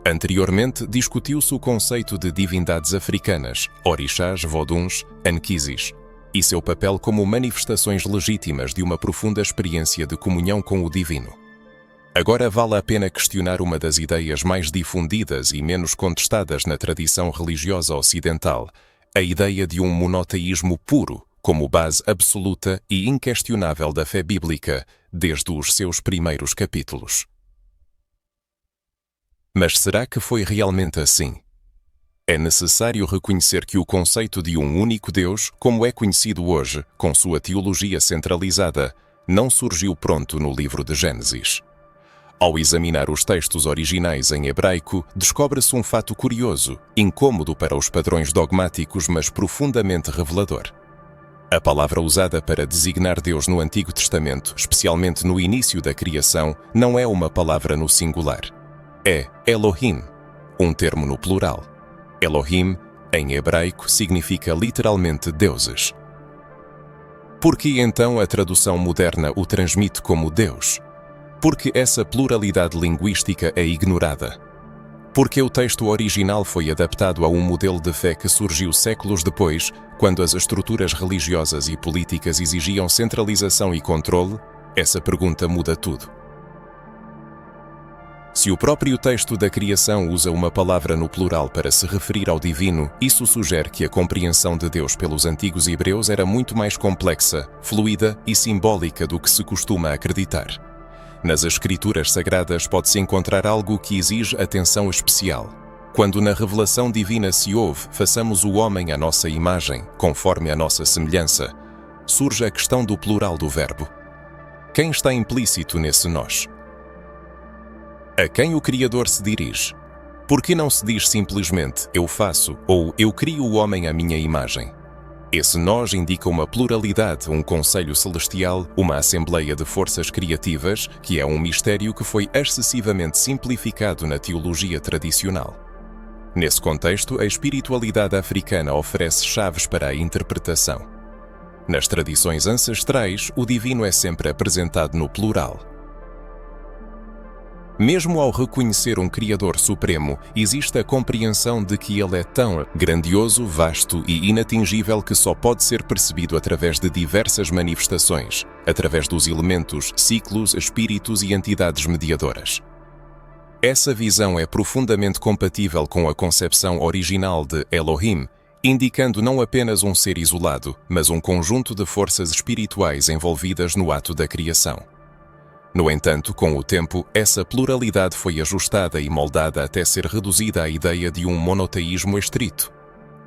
Anteriormente, discutiu-se o conceito de divindades africanas, orixás, voduns, anquises, e seu papel como manifestações legítimas de uma profunda experiência de comunhão com o divino. Agora vale a pena questionar uma das ideias mais difundidas e menos contestadas na tradição religiosa ocidental, a ideia de um monoteísmo puro como base absoluta e inquestionável da fé bíblica desde os seus primeiros capítulos. Mas será que foi realmente assim? É necessário reconhecer que o conceito de um único Deus, como é conhecido hoje, com sua teologia centralizada, não surgiu pronto no livro de Gênesis. Ao examinar os textos originais em hebraico, descobre-se um fato curioso, incômodo para os padrões dogmáticos, mas profundamente revelador. A palavra usada para designar Deus no Antigo Testamento, especialmente no início da criação, não é uma palavra no singular. É Elohim, um termo no plural. Elohim, em hebraico, significa literalmente deuses. Por que então a tradução moderna o transmite como Deus? Porque essa pluralidade linguística é ignorada. Porque o texto original foi adaptado a um modelo de fé que surgiu séculos depois, quando as estruturas religiosas e políticas exigiam centralização e controle, essa pergunta muda tudo. Se o próprio texto da criação usa uma palavra no plural para se referir ao divino, isso sugere que a compreensão de Deus pelos antigos hebreus era muito mais complexa, fluida e simbólica do que se costuma acreditar. Nas Escrituras Sagradas pode-se encontrar algo que exige atenção especial. Quando na revelação divina se ouve, façamos o homem à nossa imagem, conforme a nossa semelhança, surge a questão do plural do verbo. Quem está implícito nesse nós? A quem o Criador se dirige? Por que não se diz simplesmente eu faço ou eu crio o homem à minha imagem? Esse nós indica uma pluralidade, um conselho celestial, uma assembleia de forças criativas, que é um mistério que foi excessivamente simplificado na teologia tradicional. Nesse contexto, a espiritualidade africana oferece chaves para a interpretação. Nas tradições ancestrais, o divino é sempre apresentado no plural. Mesmo ao reconhecer um Criador Supremo, existe a compreensão de que ele é tão grandioso, vasto e inatingível que só pode ser percebido através de diversas manifestações, através dos elementos, ciclos, espíritos e entidades mediadoras. Essa visão é profundamente compatível com a concepção original de Elohim, indicando não apenas um ser isolado, mas um conjunto de forças espirituais envolvidas no ato da criação. No entanto, com o tempo, essa pluralidade foi ajustada e moldada até ser reduzida à ideia de um monoteísmo estrito.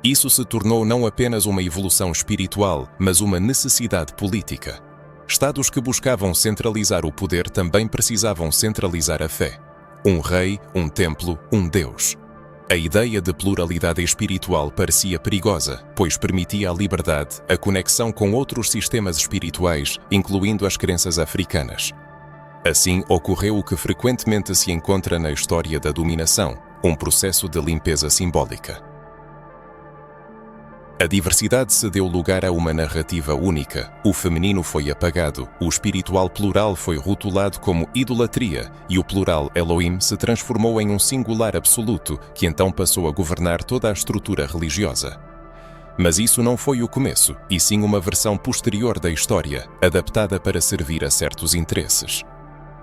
Isso se tornou não apenas uma evolução espiritual, mas uma necessidade política. Estados que buscavam centralizar o poder também precisavam centralizar a fé. Um rei, um templo, um Deus. A ideia de pluralidade espiritual parecia perigosa, pois permitia a liberdade, a conexão com outros sistemas espirituais, incluindo as crenças africanas. Assim, ocorreu o que frequentemente se encontra na história da dominação, um processo de limpeza simbólica. A diversidade cedeu lugar a uma narrativa única, o feminino foi apagado, o espiritual plural foi rotulado como idolatria e o plural Elohim se transformou em um singular absoluto que então passou a governar toda a estrutura religiosa. Mas isso não foi o começo, e sim uma versão posterior da história, adaptada para servir a certos interesses.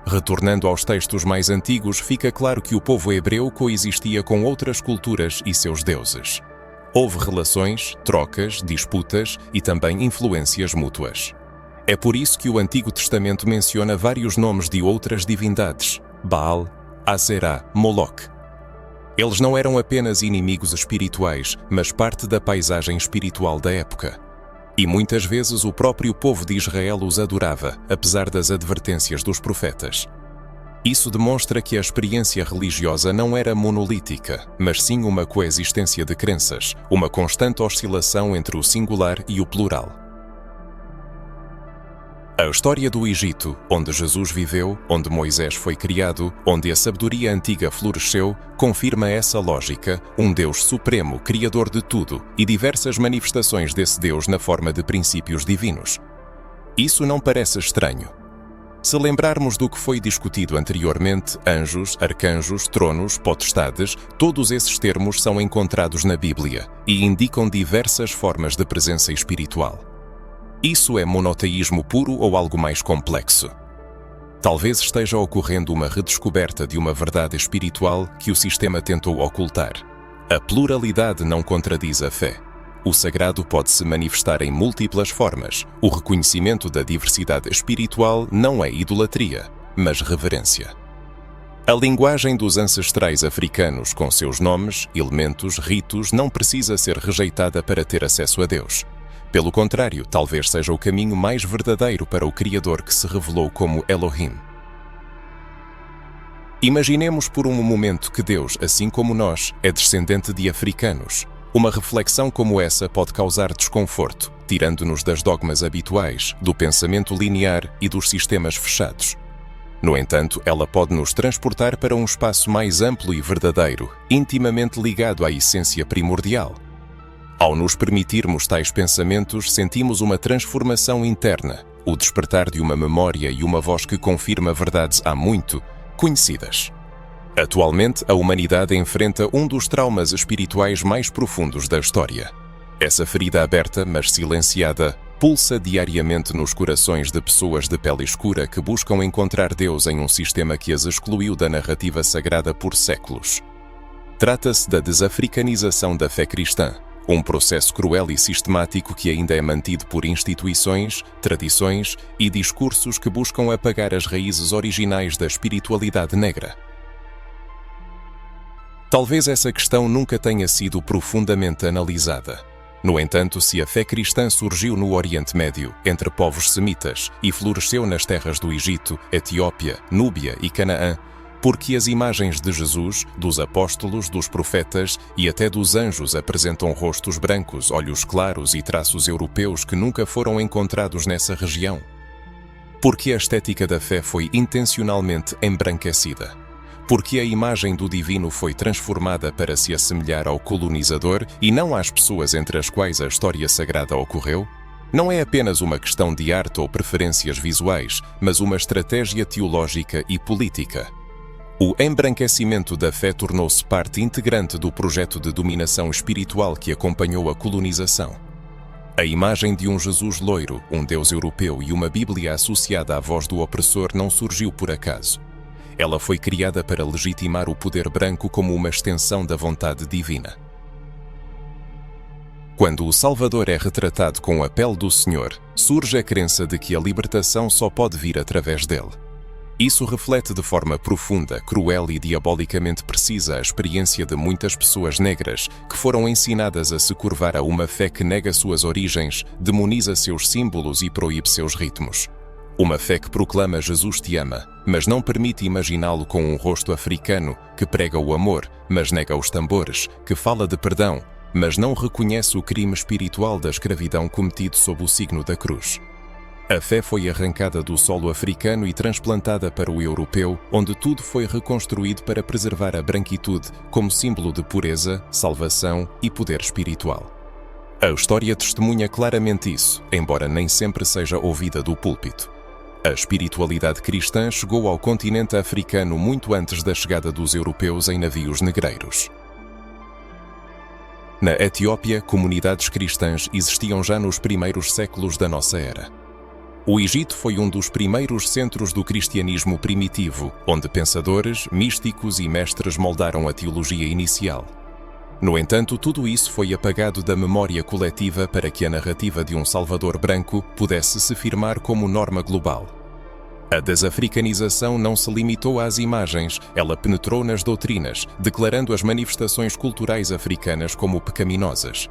Retornando aos textos mais antigos, fica claro que o povo hebreu coexistia com outras culturas e seus deuses. Houve relações, trocas, disputas e também influências mútuas. É por isso que o Antigo Testamento menciona vários nomes de outras divindades: Baal, Aserá, Moloque. Eles não eram apenas inimigos espirituais, mas parte da paisagem espiritual da época. E muitas vezes o próprio povo de Israel os adorava, apesar das advertências dos profetas. Isso demonstra que a experiência religiosa não era monolítica, mas sim uma coexistência de crenças, uma constante oscilação entre o singular e o plural. A história do Egito, onde Jesus viveu, onde Moisés foi criado, onde a sabedoria antiga floresceu, confirma essa lógica, um Deus supremo, criador de tudo, e diversas manifestações desse Deus na forma de princípios divinos. Isso não parece estranho. Se lembrarmos do que foi discutido anteriormente, anjos, arcanjos, tronos, potestades, todos esses termos são encontrados na Bíblia e indicam diversas formas de presença espiritual. Isso é monoteísmo puro ou algo mais complexo? Talvez esteja ocorrendo uma redescoberta de uma verdade espiritual que o sistema tentou ocultar. A pluralidade não contradiz a fé. O sagrado pode se manifestar em múltiplas formas. O reconhecimento da diversidade espiritual não é idolatria, mas reverência. A linguagem dos ancestrais africanos, com seus nomes, elementos, ritos, não precisa ser rejeitada para ter acesso a Deus. Pelo contrário, talvez seja o caminho mais verdadeiro para o Criador que se revelou como Elohim. Imaginemos por um momento que Deus, assim como nós, é descendente de africanos. Uma reflexão como essa pode causar desconforto, tirando-nos das dogmas habituais, do pensamento linear e dos sistemas fechados. No entanto, ela pode nos transportar para um espaço mais amplo e verdadeiro, intimamente ligado à essência primordial. Ao nos permitirmos tais pensamentos, sentimos uma transformação interna, o despertar de uma memória e uma voz que confirma verdades há muito conhecidas. Atualmente, a humanidade enfrenta um dos traumas espirituais mais profundos da história. Essa ferida aberta, mas silenciada, pulsa diariamente nos corações de pessoas de pele escura que buscam encontrar Deus em um sistema que as excluiu da narrativa sagrada por séculos. Trata-se da desafricanização da fé cristã, um processo cruel e sistemático que ainda é mantido por instituições, tradições e discursos que buscam apagar as raízes originais da espiritualidade negra. Talvez essa questão nunca tenha sido profundamente analisada. No entanto, se a fé cristã surgiu no Oriente Médio, entre povos semitas, e floresceu nas terras do Egito, Etiópia, Núbia e Canaã, porque as imagens de Jesus, dos apóstolos, dos profetas e até dos anjos apresentam rostos brancos, olhos claros e traços europeus que nunca foram encontrados nessa região? Porque a estética da fé foi intencionalmente embranquecida? Porque a imagem do divino foi transformada para se assemelhar ao colonizador e não às pessoas entre as quais a história sagrada ocorreu? Não é apenas uma questão de arte ou preferências visuais, mas uma estratégia teológica e política. O embranquecimento da fé tornou-se parte integrante do projeto de dominação espiritual que acompanhou a colonização. A imagem de um Jesus loiro, um Deus europeu e uma Bíblia associada à voz do opressor não surgiu por acaso. Ela foi criada para legitimar o poder branco como uma extensão da vontade divina. Quando o Salvador é retratado com a pele do Senhor, surge a crença de que a libertação só pode vir através dele. Isso reflete de forma profunda, cruel e diabolicamente precisa a experiência de muitas pessoas negras que foram ensinadas a se curvar a uma fé que nega suas origens, demoniza seus símbolos e proíbe seus ritmos. Uma fé que proclama Jesus te ama, mas não permite imaginá-lo com um rosto africano que prega o amor, mas nega os tambores, que fala de perdão, mas não reconhece o crime espiritual da escravidão cometido sob o signo da cruz. A fé foi arrancada do solo africano e transplantada para o europeu, onde tudo foi reconstruído para preservar a branquitude como símbolo de pureza, salvação e poder espiritual. A história testemunha claramente isso, embora nem sempre seja ouvida do púlpito. A espiritualidade cristã chegou ao continente africano muito antes da chegada dos europeus em navios negreiros. Na Etiópia, comunidades cristãs existiam já nos primeiros séculos da nossa era. O Egito foi um dos primeiros centros do cristianismo primitivo, onde pensadores, místicos e mestres moldaram a teologia inicial. No entanto, tudo isso foi apagado da memória coletiva para que a narrativa de um Salvador branco pudesse se firmar como norma global. A desafricanização não se limitou às imagens, ela penetrou nas doutrinas, declarando as manifestações culturais africanas como pecaminosas.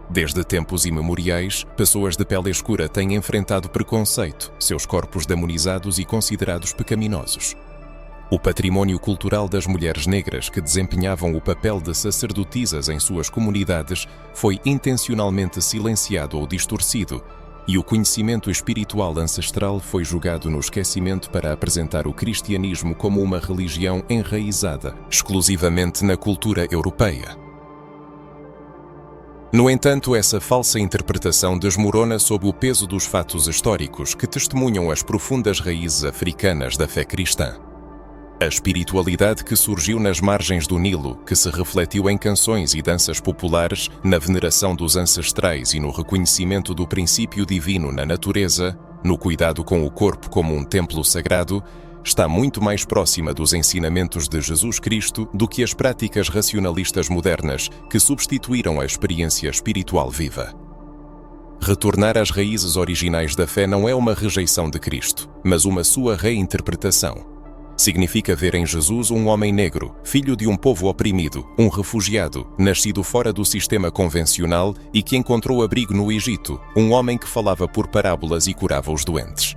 Desde tempos imemoriais, pessoas de pele escura têm enfrentado preconceito, seus corpos demonizados e considerados pecaminosos. O patrimônio cultural das mulheres negras que desempenhavam o papel de sacerdotisas em suas comunidades foi intencionalmente silenciado ou distorcido, e o conhecimento espiritual ancestral foi jogado no esquecimento para apresentar o cristianismo como uma religião enraizada exclusivamente na cultura europeia. No entanto, essa falsa interpretação desmorona sob o peso dos fatos históricos que testemunham as profundas raízes africanas da fé cristã. A espiritualidade que surgiu nas margens do Nilo, que se refletiu em canções e danças populares, na veneração dos ancestrais e no reconhecimento do princípio divino na natureza, no cuidado com o corpo como um templo sagrado, está muito mais próxima dos ensinamentos de Jesus Cristo do que as práticas racionalistas modernas que substituíram a experiência espiritual viva. Retornar às raízes originais da fé não é uma rejeição de Cristo, mas uma sua reinterpretação. Significa ver em Jesus um homem negro, filho de um povo oprimido, um refugiado, nascido fora do sistema convencional e que encontrou abrigo no Egito, um homem que falava por parábolas e curava os doentes.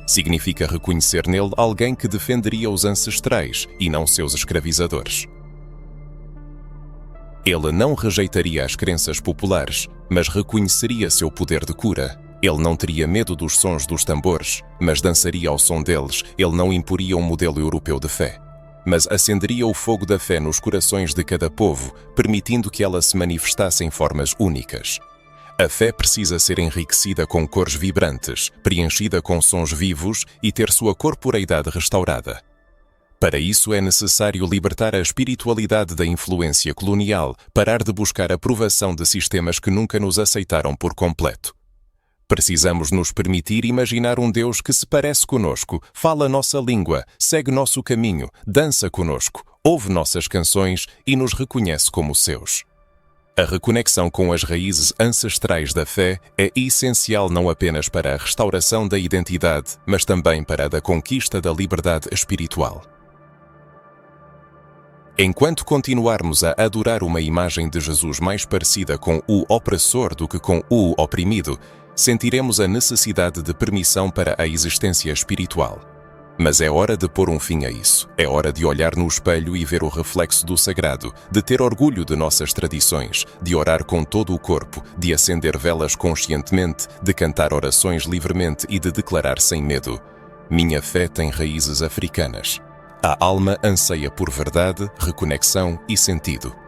Significa reconhecer nele alguém que defenderia os ancestrais e não seus escravizadores. Ele não rejeitaria as crenças populares, mas reconheceria seu poder de cura. Ele não teria medo dos sons dos tambores, mas dançaria ao som deles. Ele não imporia um modelo europeu de fé, mas acenderia o fogo da fé nos corações de cada povo, permitindo que ela se manifestasse em formas únicas. A fé precisa ser enriquecida com cores vibrantes, preenchida com sons vivos e ter sua corporeidade restaurada. Para isso é necessário libertar a espiritualidade da influência colonial, parar de buscar aprovação de sistemas que nunca nos aceitaram por completo. Precisamos nos permitir imaginar um Deus que se parece conosco, fala nossa língua, segue nosso caminho, dança conosco, ouve nossas canções e nos reconhece como seus. A reconexão com as raízes ancestrais da fé é essencial não apenas para a restauração da identidade, mas também para a da conquista da liberdade espiritual. Enquanto continuarmos a adorar uma imagem de Jesus mais parecida com o opressor do que com o oprimido, sentiremos a necessidade de permissão para a existência espiritual. Mas é hora de pôr um fim a isso. É hora de olhar no espelho e ver o reflexo do sagrado, de ter orgulho de nossas tradições, de orar com todo o corpo, de acender velas conscientemente, de cantar orações livremente e de declarar sem medo: minha fé tem raízes africanas. A alma anseia por verdade, reconexão e sentido.